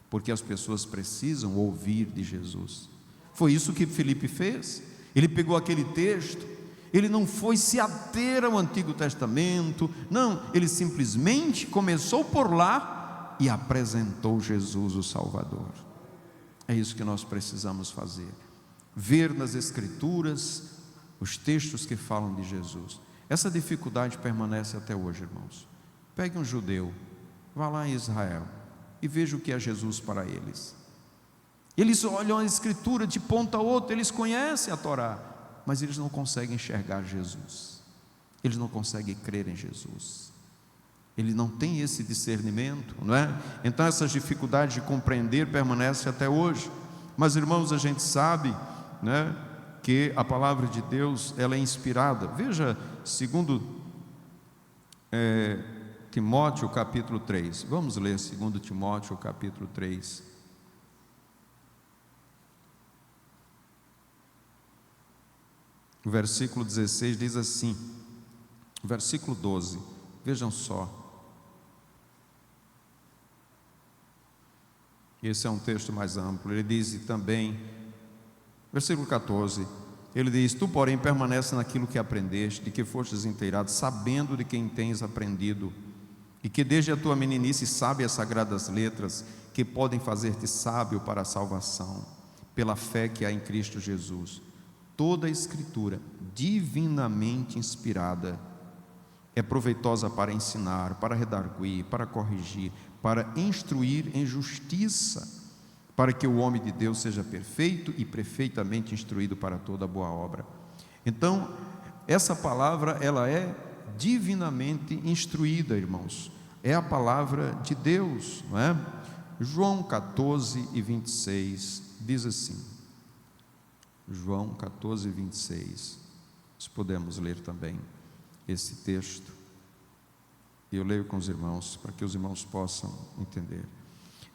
porque as pessoas precisam ouvir de Jesus. Foi isso que Filipe fez. Ele pegou aquele texto, ele não foi se ater ao Antigo Testamento, não, ele simplesmente começou por lá e apresentou Jesus, o Salvador. É isso que nós precisamos fazer, ver nas Escrituras os textos que falam de Jesus. Essa dificuldade permanece até hoje, irmãos. Pegue um judeu, vá lá em Israel e veja o que é Jesus para eles. Eles olham a Escritura de ponta a outra, eles conhecem a Torá, mas eles não conseguem enxergar Jesus, eles não conseguem crer em Jesus, ele não tem esse discernimento, não é? Então essas dificuldades de compreender permanecem até hoje. Mas, irmãos, a gente sabe, né, que a palavra de Deus, ela é inspirada. Veja, segundo Timóteo capítulo 3, vamos ler segundo Timóteo capítulo 3. O versículo 16 diz assim, o versículo 12, vejam só. Esse é um texto mais amplo. Ele diz também, versículo 14, ele diz: tu, porém, permanece naquilo que aprendeste, de que fostes inteirado, sabendo de quem tens aprendido, e que desde a tua meninice sabe as sagradas letras, que podem fazer-te sábio para a salvação, pela fé que há em Cristo Jesus. Toda a Escritura, divinamente inspirada, é proveitosa para ensinar, para redarguir, para corrigir, para instruir em justiça, para que o homem de Deus seja perfeito e perfeitamente instruído para toda boa obra. Então, essa palavra, ela é divinamente instruída, irmãos. É a palavra de Deus, não é? João 14 e 26 diz assim, João 14 e 26, nós podemos ler também esse texto, e eu leio com os irmãos, para que os irmãos possam entender.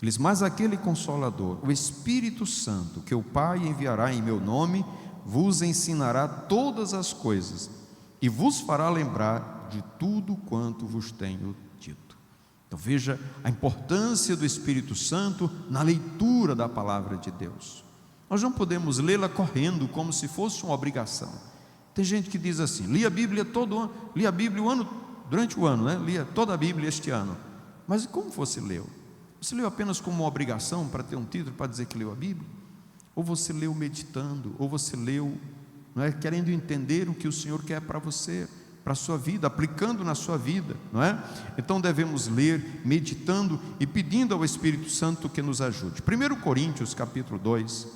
Ele diz: mas aquele Consolador, o Espírito Santo, que o Pai enviará em meu nome, vos ensinará todas as coisas, e vos fará lembrar de tudo quanto vos tenho dito. Então veja a importância do Espírito Santo na leitura da palavra de Deus. Nós não podemos lê-la correndo como se fosse uma obrigação. Tem gente que diz assim: li a Bíblia todo ano, li a Bíblia durante o ano, né? Lia toda a Bíblia este ano. Mas como você leu? Você leu apenas como uma obrigação para ter um título para dizer que leu a Bíblia? Ou você leu meditando? Ou você leu, não é, querendo entender o que o Senhor quer para você, para a sua vida, aplicando na sua vida, não é? Então devemos ler, meditando e pedindo ao Espírito Santo que nos ajude. 1 Coríntios capítulo 2,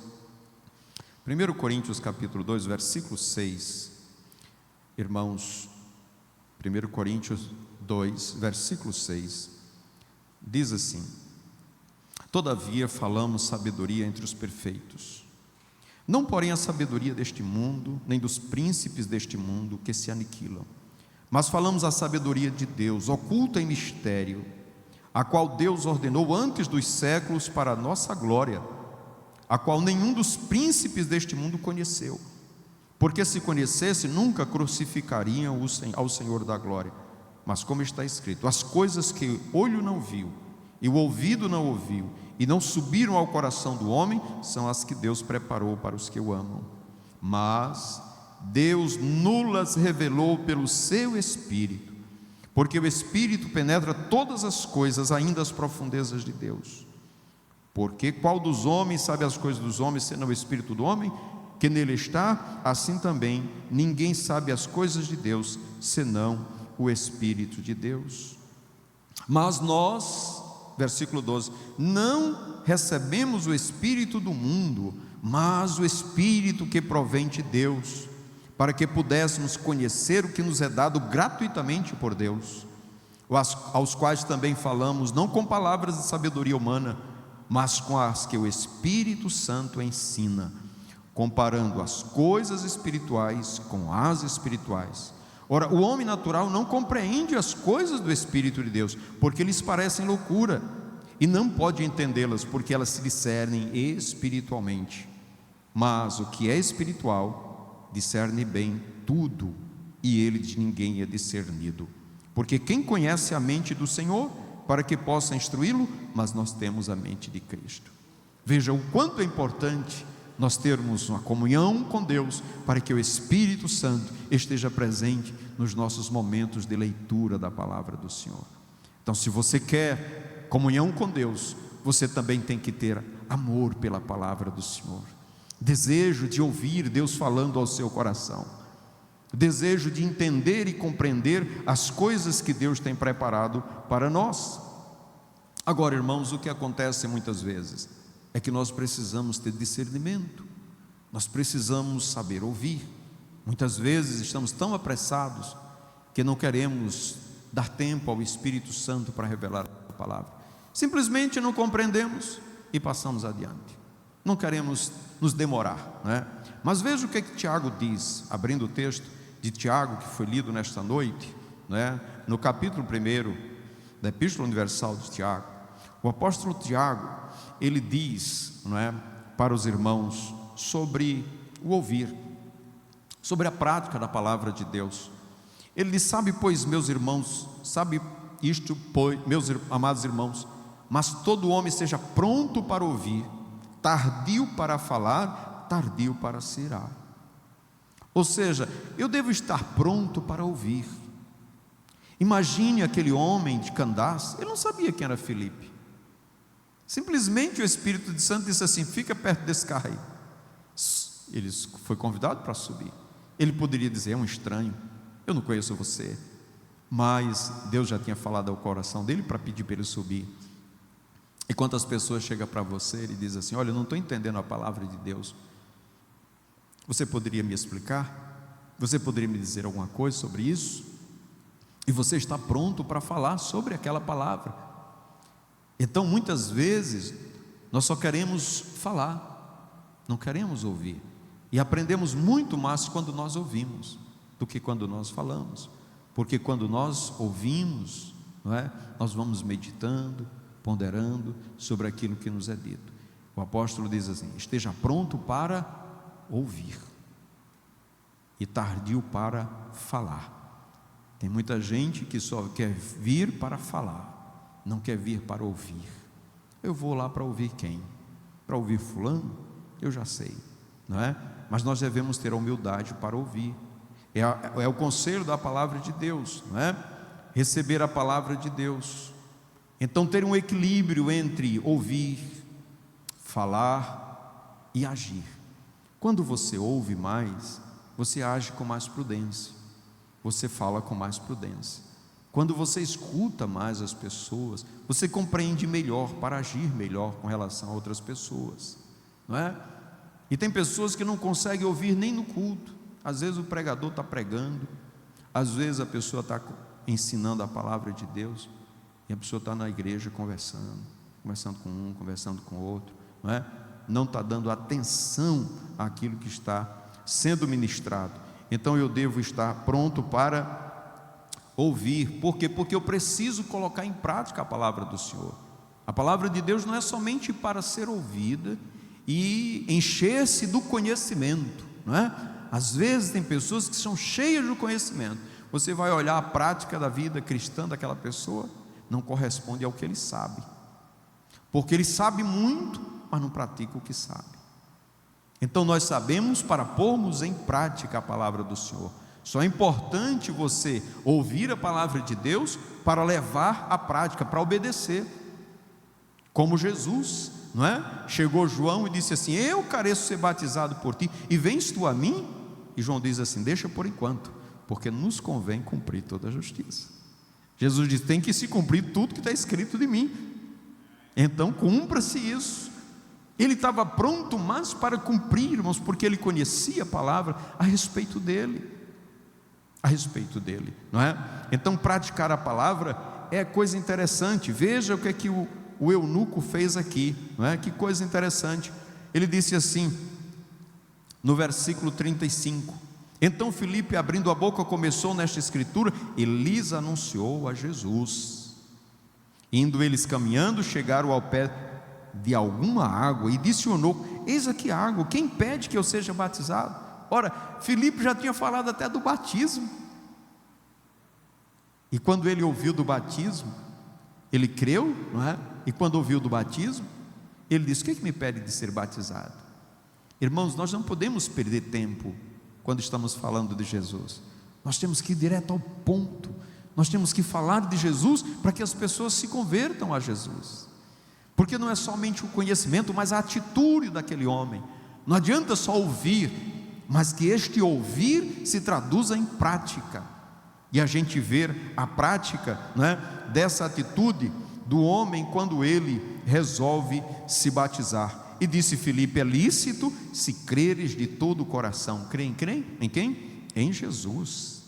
versículo 6, irmãos, 1 Coríntios 2, versículo 6, diz assim: todavia falamos sabedoria entre os perfeitos, não porém a sabedoria deste mundo, nem dos príncipes deste mundo que se aniquilam, mas falamos a sabedoria de Deus, oculta em mistério, a qual Deus ordenou antes dos séculos para a nossa glória, a qual nenhum dos príncipes deste mundo conheceu, porque se conhecesse, nunca crucificariam ao Senhor da glória. Mas como está escrito: as coisas que o olho não viu, e o ouvido não ouviu, e não subiram ao coração do homem, são as que Deus preparou para os que o amam. Mas Deus nulas revelou pelo seu Espírito, porque o Espírito penetra todas as coisas, ainda as profundezas de Deus. Porque qual dos homens sabe as coisas dos homens, senão o Espírito do homem que nele está? Assim também ninguém sabe as coisas de Deus, senão o Espírito de Deus. Mas nós, versículo 12, não recebemos o Espírito do mundo, mas o Espírito que provém de Deus, para que pudéssemos conhecer o que nos é dado gratuitamente por Deus, aos quais também falamos, não com palavras de sabedoria humana, mas com as que o Espírito Santo ensina, comparando as coisas espirituais com as espirituais. Ora, o homem natural não compreende as coisas do Espírito de Deus, porque lhes parecem loucura, e não pode entendê-las, porque elas se discernem espiritualmente. Mas o que é espiritual discerne bem tudo, e ele de ninguém é discernido. Porque quem conhece a mente do Senhor, para que possa instruí-lo? Mas nós temos a mente de Cristo. Veja o quanto é importante nós termos uma comunhão com Deus, para que o Espírito Santo esteja presente nos nossos momentos de leitura da palavra do Senhor. Então, se você quer comunhão com Deus, você também tem que ter amor pela palavra do Senhor, desejo de ouvir Deus falando ao seu coração, desejo de entender e compreender as coisas que Deus tem preparado para nós. Agora, irmãos, o que acontece muitas vezes é que nós precisamos ter discernimento, nós precisamos saber ouvir. Muitas vezes estamos tão apressados que não queremos dar tempo ao Espírito Santo para revelar a palavra, simplesmente não compreendemos e passamos adiante, não queremos nos demorar, não é? Mas veja o que Tiago diz, abrindo o texto de Tiago que foi lido nesta noite, não é? No capítulo 1 da Epístola Universal de Tiago, o apóstolo Tiago, ele diz, não é, para os irmãos sobre o ouvir, sobre a prática da palavra de Deus. Ele diz: sabe, pois, meus irmãos, sabe isto, pois, meus amados irmãos, mas todo homem seja pronto para ouvir, tardio para falar, tardio para se irar. Ou seja, eu devo estar pronto para ouvir. Imagine aquele homem de Candace, ele não sabia quem era Filipe. Simplesmente o Espírito Santo disse assim: fica perto desse carro aí. Ele foi convidado para subir. Ele poderia dizer: é um estranho, eu não conheço você. Mas Deus já tinha falado ao coração dele para pedir para ele subir. E quantas pessoas chegam para você e dizem assim: olha, eu não estou entendendo a palavra de Deus, você poderia me explicar? Você poderia me dizer alguma coisa sobre isso? E você está pronto para falar sobre aquela palavra. Então, muitas vezes, nós só queremos falar, não queremos ouvir. E aprendemos muito mais quando nós ouvimos do que quando nós falamos. Porque quando nós ouvimos, não é? Nós vamos meditando, ponderando sobre aquilo que nos é dito. O apóstolo diz assim: esteja pronto para ouvir e tardio para falar. Tem muita gente que só quer vir para falar, não quer vir para ouvir. Eu vou lá para ouvir quem? Para ouvir fulano? Eu já sei, não é? Mas nós devemos ter a humildade para ouvir. É o conselho da palavra de Deus, não é? Receber a palavra de Deus. Então ter um equilíbrio entre ouvir, falar e agir. Quando você ouve mais, você age com mais prudência, você fala com mais prudência. Quando você escuta mais as pessoas, você compreende melhor para agir melhor com relação a outras pessoas, não é? E tem pessoas que não conseguem ouvir nem no culto. Às vezes o pregador está pregando, às vezes a pessoa está ensinando a palavra de Deus, e a pessoa está na igreja conversando com um, conversando com o outro, não é? Não está dando atenção àquilo que está sendo ministrado. Então eu devo estar pronto para ouvir. Por quê? Porque eu preciso colocar em prática a palavra do Senhor. A palavra de Deus não é somente para ser ouvida e encher-se do conhecimento, não é? Às vezes tem pessoas que são cheias do conhecimento. Você vai olhar a prática da vida cristã daquela pessoa, não corresponde ao que ele sabe, porque ele sabe muito, mas não pratica o que sabe. Então nós sabemos para pormos em prática a palavra do Senhor. Só é importante você ouvir a palavra de Deus para levar à prática, para obedecer. Como Jesus, não é? Chegou João e disse assim: eu careço ser batizado por ti, e vens tu a mim? E João diz assim: deixa por enquanto, porque nos convém cumprir toda a justiça. Jesus diz: tem que se cumprir tudo que está escrito de mim, então cumpra-se isso. Ele estava pronto mas para cumprir, irmãos, porque ele conhecia a palavra a respeito dele, não é? Então praticar a palavra é coisa interessante. Veja o que é que o eunuco fez aqui, não é? Que coisa interessante. Ele disse assim, no versículo 35: então Filipe, abrindo a boca, começou nesta escritura e lhes anunciou a Jesus. Indo eles caminhando, chegaram ao pé de alguma água, e disse o eunuco: eis aqui a água, quem pede que eu seja batizado? Ora, Filipe já tinha falado até do batismo, e quando ele ouviu do batismo, ele creu, não é? E quando ouviu do batismo, ele disse: o que é que me pede de ser batizado? Irmãos, nós não podemos perder tempo quando estamos falando de Jesus. Nós temos que ir direto ao ponto. Nós temos que falar de Jesus para que as pessoas se convertam a Jesus, porque não é somente o conhecimento, mas a atitude daquele homem. Não adianta só ouvir, mas que este ouvir se traduza em prática, e a gente vê a prática, né, dessa atitude do homem quando ele resolve se batizar. E disse Filipe: é lícito se creres de todo o coração. Crê em quem? Em Jesus.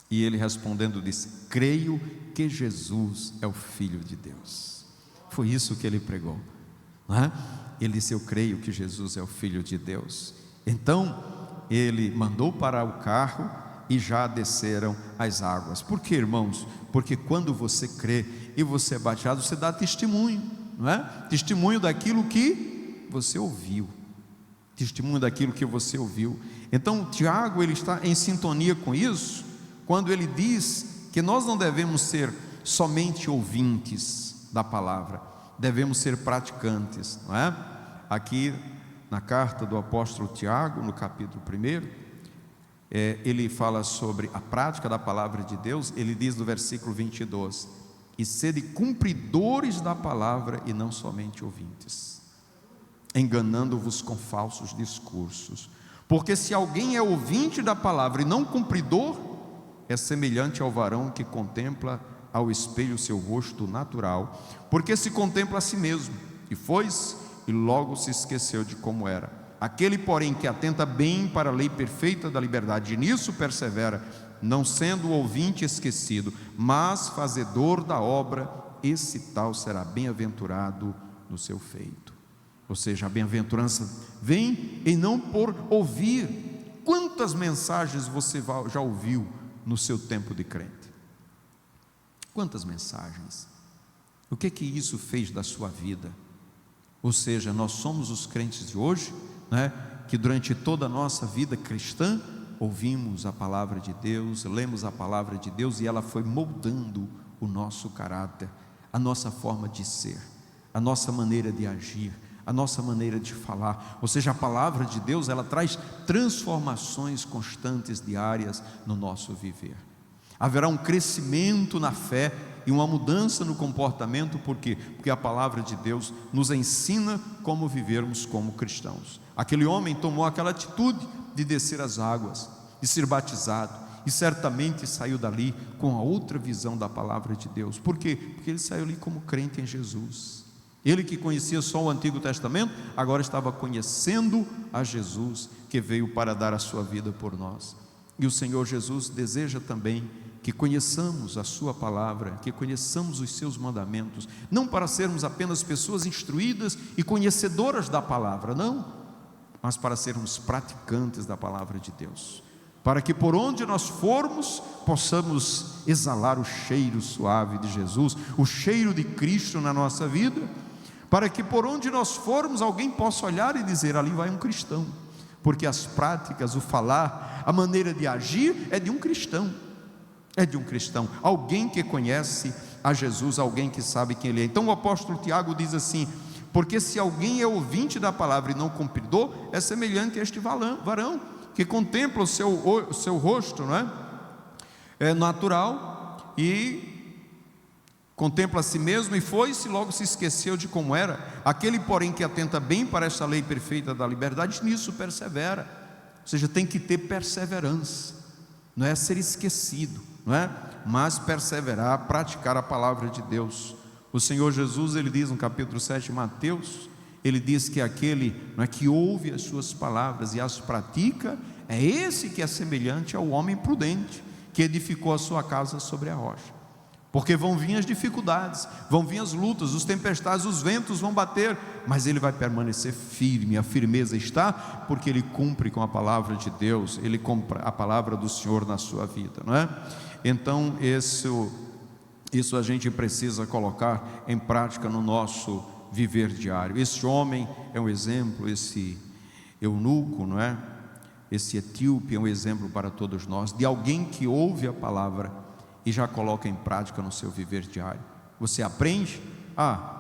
E ele respondendo disse: creio que Jesus é o Filho de Deus. Foi isso que ele pregou, não é? Ele disse: eu creio que Jesus é o Filho de Deus. Então ele mandou parar o carro e já desceram as águas. Por quê, irmãos? Porque quando você crê e você é batizado, você dá testemunho, não é? Testemunho daquilo que você ouviu. Testemunho daquilo que você ouviu. Então Tiago, ele está em sintonia com isso, quando ele diz que nós não devemos ser somente ouvintes da palavra, devemos ser praticantes, não é? Aqui na carta do apóstolo Tiago, no capítulo 1, ele fala sobre a prática da palavra de Deus. Ele diz no versículo 22: e sede cumpridores da palavra e não somente ouvintes, enganando-vos com falsos discursos. Porque se alguém é ouvinte da palavra e não cumpridor, é semelhante ao varão que contempla ao espelho o seu rosto natural, porque se contempla a si mesmo, e foi-se, e logo se esqueceu de como era. Aquele, porém, que atenta bem para a lei perfeita da liberdade, e nisso persevera, não sendo o ouvinte esquecido, mas fazedor da obra, esse tal será bem-aventurado no seu feito. Ou seja, a bem-aventurança vem e não por ouvir. Quantas mensagens você já ouviu no seu tempo de crente? Quantas mensagens? O que isso fez da sua vida? Ou seja, nós somos os crentes de hoje, né, que durante toda a nossa vida cristã ouvimos a palavra de Deus, lemos a palavra de Deus e ela foi moldando o nosso caráter, a nossa forma de ser, a nossa maneira de agir, a nossa maneira de falar. Ou seja, a palavra de Deus, ela traz transformações constantes, diárias no nosso viver. Haverá um crescimento na fé e uma mudança no comportamento. Por quê? Porque a palavra de Deus nos ensina como vivermos como cristãos. Aquele homem tomou aquela atitude de descer as águas, de ser batizado, e certamente saiu dali com a outra visão da palavra de Deus. Por quê? Porque ele saiu ali como crente em Jesus. Ele que conhecia só o Antigo Testamento, agora estava conhecendo a Jesus, que veio para dar a sua vida por nós. E o Senhor Jesus deseja também que conheçamos a sua palavra, que conheçamos os seus mandamentos, não para sermos apenas pessoas instruídas e conhecedoras da palavra, não, mas para sermos praticantes da palavra de Deus, para que por onde nós formos, possamos exalar o cheiro suave de Jesus, o cheiro de Cristo na nossa vida, para que por onde nós formos, alguém possa olhar e dizer: ali vai um cristão, porque as práticas, o falar, a maneira de agir é de um cristão, alguém que conhece a Jesus, alguém que sabe quem Ele é. Então o apóstolo Tiago diz assim: porque se alguém é ouvinte da palavra e não cumpridor, é semelhante a este varão, que contempla o seu rosto, não é? É natural, e contempla a si mesmo, e foi-se, logo se esqueceu de como era. Aquele, porém, que atenta bem para esta lei perfeita da liberdade, nisso persevera. Ou seja, tem que ter perseverança, não é ser esquecido, não é? Mas perseverar, praticar a palavra de Deus. O Senhor Jesus, ele diz no capítulo 7 de Mateus, ele diz que aquele, não é, que ouve as suas palavras e as pratica, é esse que é semelhante ao homem prudente, que edificou a sua casa sobre a rocha. Porque vão vir as dificuldades, vão vir as lutas, os tempestades, os ventos vão bater, mas ele vai permanecer firme. A firmeza está porque ele cumpre com a palavra de Deus, ele cumpre a palavra do Senhor na sua vida, não é? Então isso a gente precisa colocar em prática no nosso viver diário. Esse homem é um exemplo, esse eunuco, não é? Esse etíope é um exemplo para todos nós, de alguém que ouve a palavra e já coloca em prática no seu viver diário. Você aprende?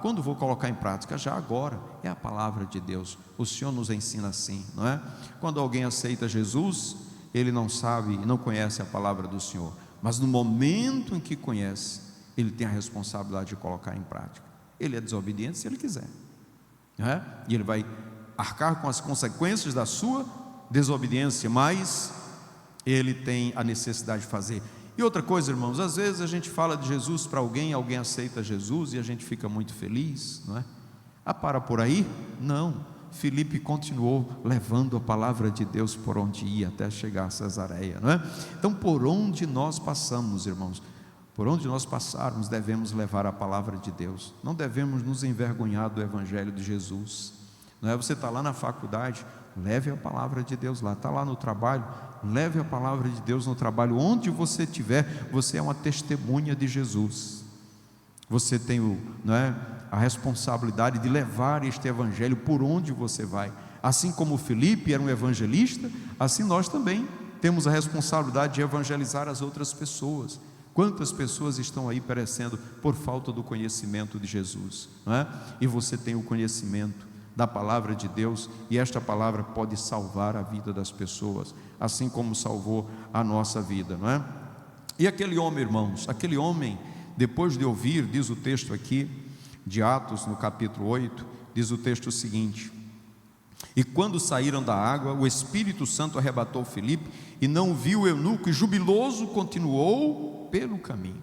Quando vou colocar em prática? Já agora, é a palavra de Deus. O Senhor nos ensina assim, não é? Quando alguém aceita Jesus, ele não sabe, não conhece a palavra do Senhor, mas no momento em que conhece, ele tem a responsabilidade de colocar em prática. Ele é desobediente se ele quiser, não é? E ele vai arcar com as consequências da sua desobediência, mas ele tem a necessidade de fazer. E outra coisa, irmãos, às vezes a gente fala de Jesus para alguém aceita Jesus e a gente fica muito feliz, não é? Para por aí? Não. Filipe continuou levando a palavra de Deus por onde ia, até chegar a Cesareia, não é? Então, por onde nós passamos, irmãos, por onde nós passarmos, devemos levar a palavra de Deus. Não devemos nos envergonhar do Evangelho de Jesus, não é? Você está lá na faculdade, leve a palavra de Deus lá. Está lá no trabalho, leve a palavra de Deus no trabalho. Onde você estiver, você é uma testemunha de Jesus. Você tem a responsabilidade de levar este evangelho por onde você vai. Assim como Filipe era um evangelista, assim nós também temos a responsabilidade de evangelizar as outras pessoas. Quantas pessoas estão aí perecendo por falta do conhecimento de Jesus, não é? E você tem o conhecimento da palavra de Deus, e esta palavra pode salvar a vida das pessoas, assim como salvou a nossa vida, não é? E aquele homem, irmãos, aquele homem, depois de ouvir, diz o texto aqui de Atos, no capítulo 8, diz o texto seguinte: e quando saíram da água, o Espírito Santo arrebatou Filipe, e não viu o eunuco, e jubiloso continuou pelo caminho.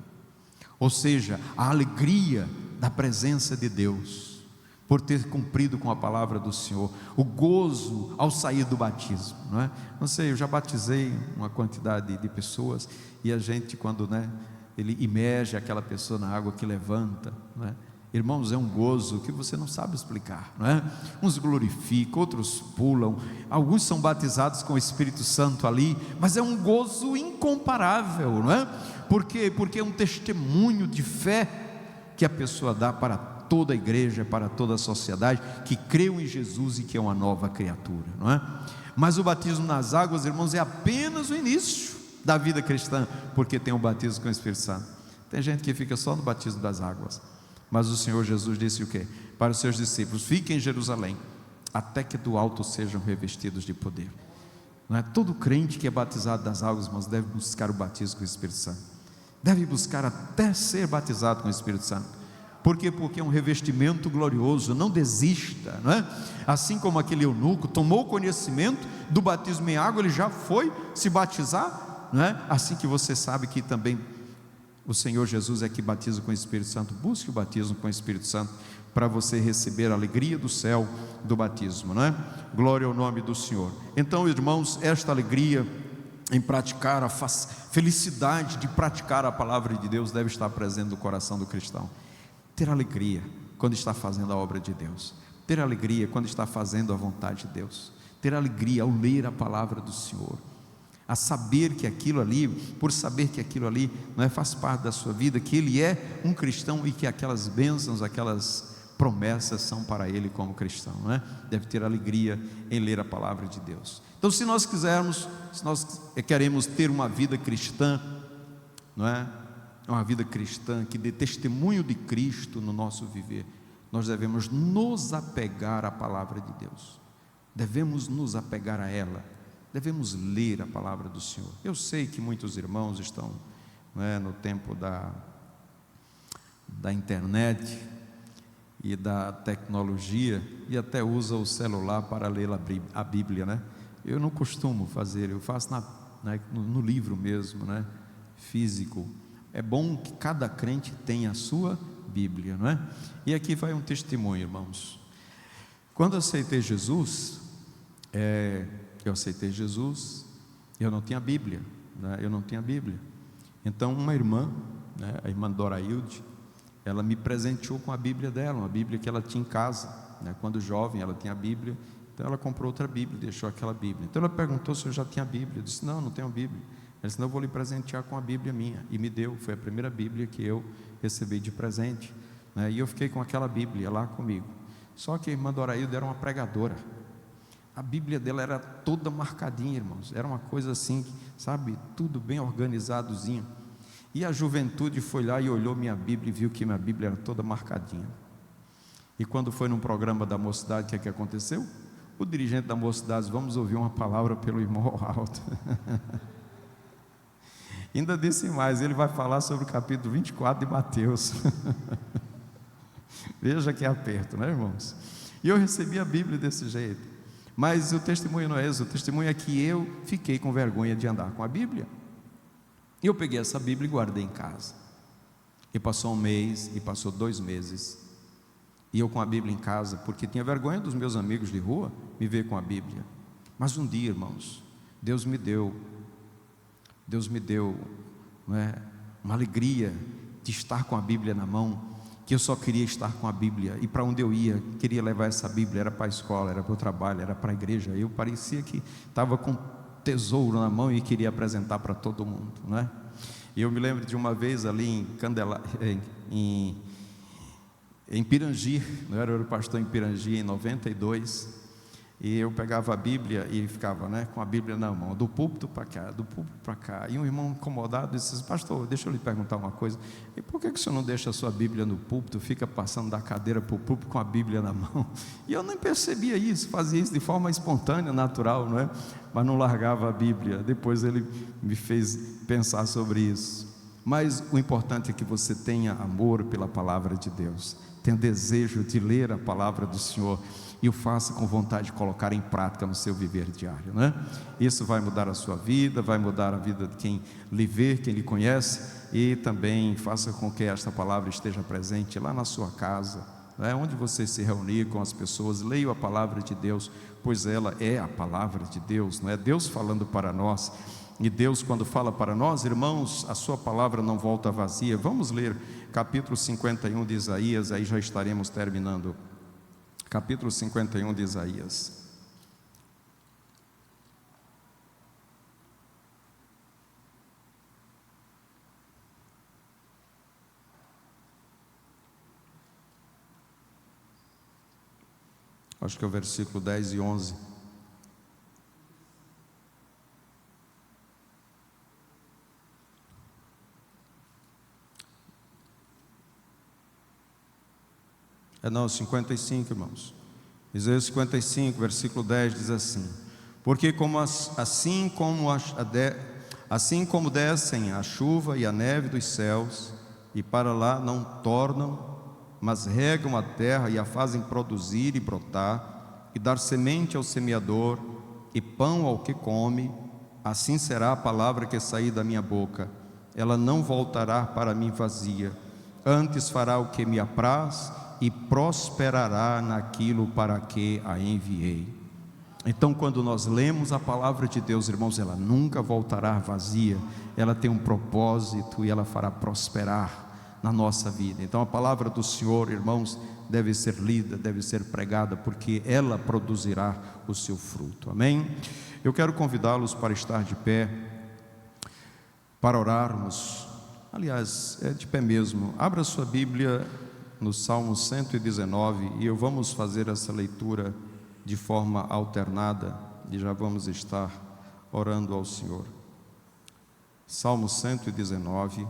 Ou seja, a alegria da presença de Deus, por ter cumprido com a palavra do Senhor, o gozo ao sair do batismo, não é? Não sei, eu já batizei uma quantidade de pessoas, e a gente, quando, ele imerge aquela pessoa na água que levanta, não é? Irmãos, é um gozo que você não sabe explicar, não é? Uns glorificam, outros pulam, alguns são batizados com o Espírito Santo ali, mas é um gozo incomparável, não é? Porque é um testemunho de fé que a pessoa dá para toda a igreja, para toda a sociedade que creu em Jesus e que é uma nova criatura, não é? Mas o batismo nas águas, irmãos, é apenas o início da vida cristã, porque tem o batismo com o Espírito Santo. Tem gente que fica só no batismo das águas, mas o Senhor Jesus disse o quê? Para os seus discípulos: fiquem em Jerusalém, até que do alto sejam revestidos de poder. Não é? Todo crente que é batizado das águas, irmãos, deve buscar o batismo com o Espírito Santo, deve buscar até ser batizado com o Espírito Santo. Por quê? Porque é um revestimento glorioso. Não desista, não é? Assim como aquele eunuco tomou conhecimento do batismo em água, ele já foi se batizar, não é? Assim que você sabe que também o Senhor Jesus é que batiza com o Espírito Santo. Busque o batismo com o Espírito Santo, para você receber a alegria do céu do batismo, não é? Glória ao nome do Senhor. Então, irmãos, esta alegria em praticar, a felicidade de praticar a palavra de Deus deve estar presente no coração do cristão. Ter alegria quando está fazendo a obra de Deus, ter alegria quando está fazendo a vontade de Deus, ter alegria ao ler a palavra do Senhor, a saber que aquilo ali, por saber que aquilo ali não é, faz parte da sua vida, que ele é um cristão e que aquelas bênçãos, aquelas promessas são para ele como cristão, não é? Deve ter alegria em ler a palavra de Deus. Então, se nós queremos ter uma vida cristã, não é? Uma vida cristã que dê testemunho de Cristo no nosso viver, nós devemos nos apegar à palavra de Deus, devemos nos apegar a ela, devemos ler a palavra do Senhor. Eu sei que muitos irmãos estão, não é, no tempo da internet e da tecnologia, e até usa o celular para ler a Bíblia, né? Eu não costumo fazer, eu faço no livro mesmo, né? Físico. É bom que cada crente tenha a sua Bíblia, não é? E aqui vai um testemunho, irmãos. Quando eu aceitei Jesus, eu não tinha Bíblia, né? Eu não tinha Bíblia. Então uma irmã, né, a irmã Dorailde, ela me presenteou com a Bíblia dela, uma Bíblia que ela tinha em casa, né? Quando jovem ela tinha a Bíblia, então ela comprou outra Bíblia, deixou aquela Bíblia. Então ela perguntou se eu já tinha Bíblia. Eu disse: não tenho Bíblia. Ela disse: não, eu vou lhe presentear com a Bíblia minha. E me deu, foi a primeira Bíblia que eu recebi de presente, né? E eu fiquei com aquela Bíblia lá comigo. Só que a irmã Dorailda era uma pregadora, a Bíblia dela era toda marcadinha, irmãos, era uma coisa assim, sabe, tudo bem organizadozinho. E a juventude foi lá e olhou minha Bíblia e viu que minha Bíblia era toda marcadinha. E quando foi num programa da mocidade, o que aconteceu? O dirigente da mocidade disse: vamos ouvir uma palavra pelo irmão Alto. Ainda disse mais, ele vai falar sobre o capítulo 24 de Mateus. Veja que aperto, né, irmãos? E eu recebi a Bíblia desse jeito. Mas o testemunho não é esse, o testemunho é que eu fiquei com vergonha de andar com a Bíblia. E eu peguei essa Bíblia e guardei em casa. E passou um mês, e passou 2 meses, e eu com a Bíblia em casa, porque tinha vergonha dos meus amigos de rua me ver com a Bíblia. Mas um dia, irmãos, Deus me deu, não é, uma alegria de estar com a Bíblia na mão, que eu só queria estar com a Bíblia, e para onde eu ia, queria levar essa Bíblia, era para a escola, era para o trabalho, era para a igreja. Eu parecia que estava com tesouro na mão e queria apresentar para todo mundo, não é? E eu me lembro de uma vez ali em Pirangi, eu era o pastor em Pirangi em 92, e eu pegava a Bíblia e ficava, né, com a Bíblia na mão, do púlpito para cá, do púlpito para cá. E um irmão incomodado disse: pastor, deixa eu lhe perguntar uma coisa, e por que o senhor não deixa a sua Bíblia no púlpito, fica passando da cadeira para o púlpito com a Bíblia na mão? E eu nem percebia isso, fazia isso de forma espontânea, natural, não é? Mas não largava a Bíblia. Depois ele me fez pensar sobre isso. Mas o importante é que você tenha amor pela palavra de Deus, tenha desejo de ler a palavra do Senhor, e o faça com vontade de colocar em prática no seu viver diário, né? Isso vai mudar a sua vida, vai mudar a vida de quem lhe vê, quem lhe conhece, e também faça com que esta palavra esteja presente lá na sua casa, né? Onde você se reunir com as pessoas, leia a palavra de Deus, pois ela é a palavra de Deus, não é? Deus falando para nós, e Deus, quando fala para nós, irmãos, a sua palavra não volta vazia. Vamos ler capítulo 51 de Isaías, aí já estaremos terminando. Capítulo 51 de Isaías. acho que é o versículo 10 e 11. Não, 55, irmãos. Isaías 55, versículo 10 diz assim: porque assim como descem a chuva e a neve dos céus, e para lá não tornam, mas regam a terra e a fazem produzir e brotar, e dar semente ao semeador, e pão ao que come, assim será a palavra que sair da minha boca. Ela não voltará para mim vazia, antes fará o que me apraz, e prosperará naquilo para que a enviei. Então, quando nós lemos a palavra de Deus, irmãos, ela nunca voltará vazia, ela tem um propósito e ela fará prosperar na nossa vida. Então, a palavra do Senhor, irmãos, deve ser lida, deve ser pregada, porque ela produzirá o seu fruto. Amém? Eu quero convidá-los para estar de pé, para orarmos. Aliás, é de pé mesmo. Abra sua Bíblia no Salmo 119 e vamos fazer essa leitura de forma alternada e já vamos estar orando ao Senhor. Salmo 119,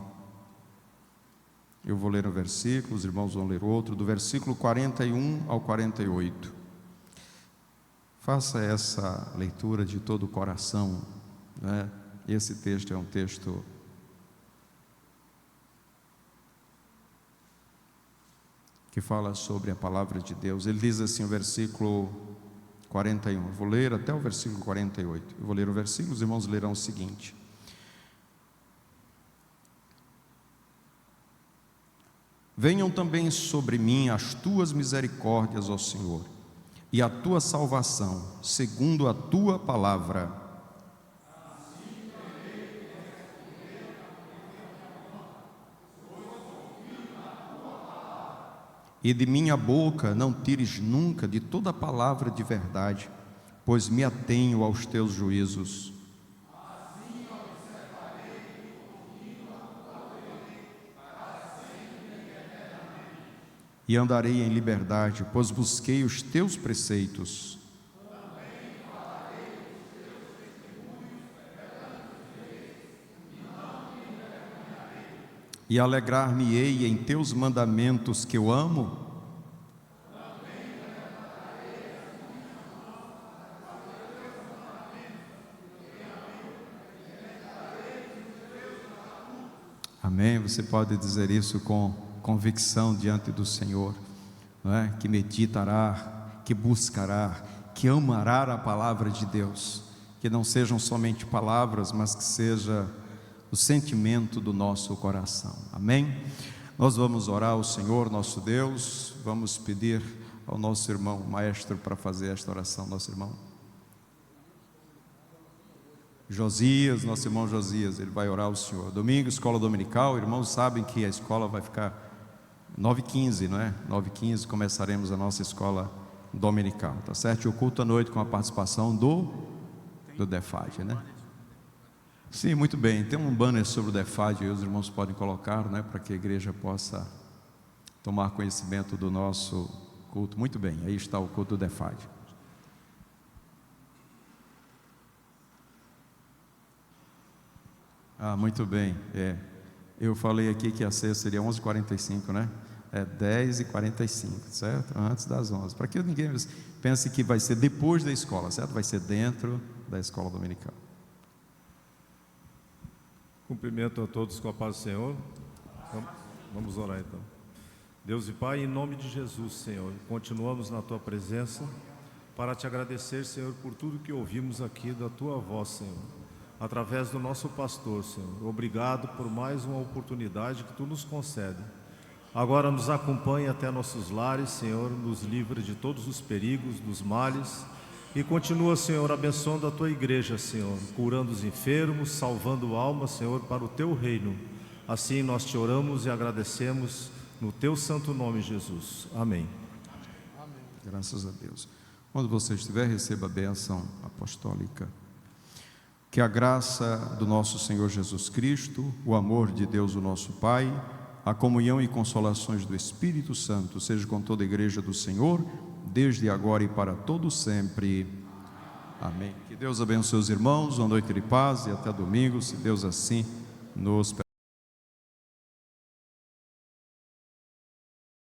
eu vou ler um versículo, os irmãos vão ler outro, do versículo 41 ao 48. Faça essa leitura de todo o coração, né? Esse texto é um texto que fala sobre a palavra de Deus. Ele diz assim, o versículo 41, eu vou ler até o versículo 48, eu vou ler o versículo, os irmãos lerão o seguinte: venham também sobre mim as tuas misericórdias, ó Senhor, e a tua salvação, segundo a tua palavra. E de minha boca não tires nunca de toda palavra de verdade, pois me atenho aos teus juízos. Assim observarei a tua lei, para sempre eternamente. E andarei em liberdade, pois busquei os teus preceitos. Também falarei os teus testemunhos perante os reis, e não me envergonharei. E alegrar-me-ei em teus mandamentos que eu amo. Amém? Você pode dizer isso com convicção diante do Senhor, não é? Que meditará, que buscará, que amará a palavra de Deus, que não sejam somente palavras, mas que seja o sentimento do nosso coração. Amém? Nós vamos orar ao Senhor nosso Deus, vamos pedir ao nosso irmão maestro para fazer esta oração. Nosso irmão Josias, nosso irmão Josias, ele vai orar ao Senhor. Domingo, escola dominical, irmãos sabem que a escola vai ficar 9h15, não é? 9h15 começaremos a nossa escola dominical, tá certo? E o culto à noite com a participação do DEFAD, né? Sim, muito bem, tem um banner sobre o DEFAD, aí os irmãos podem colocar, né? Para que a igreja possa tomar conhecimento do nosso culto. Muito bem, aí está o culto do DEFAD. Muito bem, eu falei aqui que a ceia seria 11h45, né? É 10h45, certo? Antes das 11, para que ninguém pense que vai ser depois da escola, certo? Vai ser dentro da escola dominical. Cumprimento a todos com a paz do Senhor. Vamos orar então. Deus e Pai, em nome de Jesus, Senhor, continuamos na Tua presença para Te agradecer, Senhor, por tudo que ouvimos aqui da Tua voz, Senhor, através do nosso pastor, Senhor. Obrigado por mais uma oportunidade que Tu nos concede. Agora nos acompanhe até nossos lares, Senhor, nos livre de todos os perigos, dos males, e continua, Senhor, abençoando a Tua igreja, Senhor, curando os enfermos, salvando almas, Senhor, para o Teu reino. Assim nós Te oramos e agradecemos no Teu santo nome, Jesus. Amém. Amém. Graças a Deus. Quando você estiver, receba a bênção apostólica. Que a graça do nosso Senhor Jesus Cristo, o amor de Deus, o nosso Pai, a comunhão e consolações do Espírito Santo seja com toda a igreja do Senhor desde agora e para todo sempre. Amém. Que Deus abençoe os irmãos, uma noite de paz e até domingo, se Deus assim nos permitir.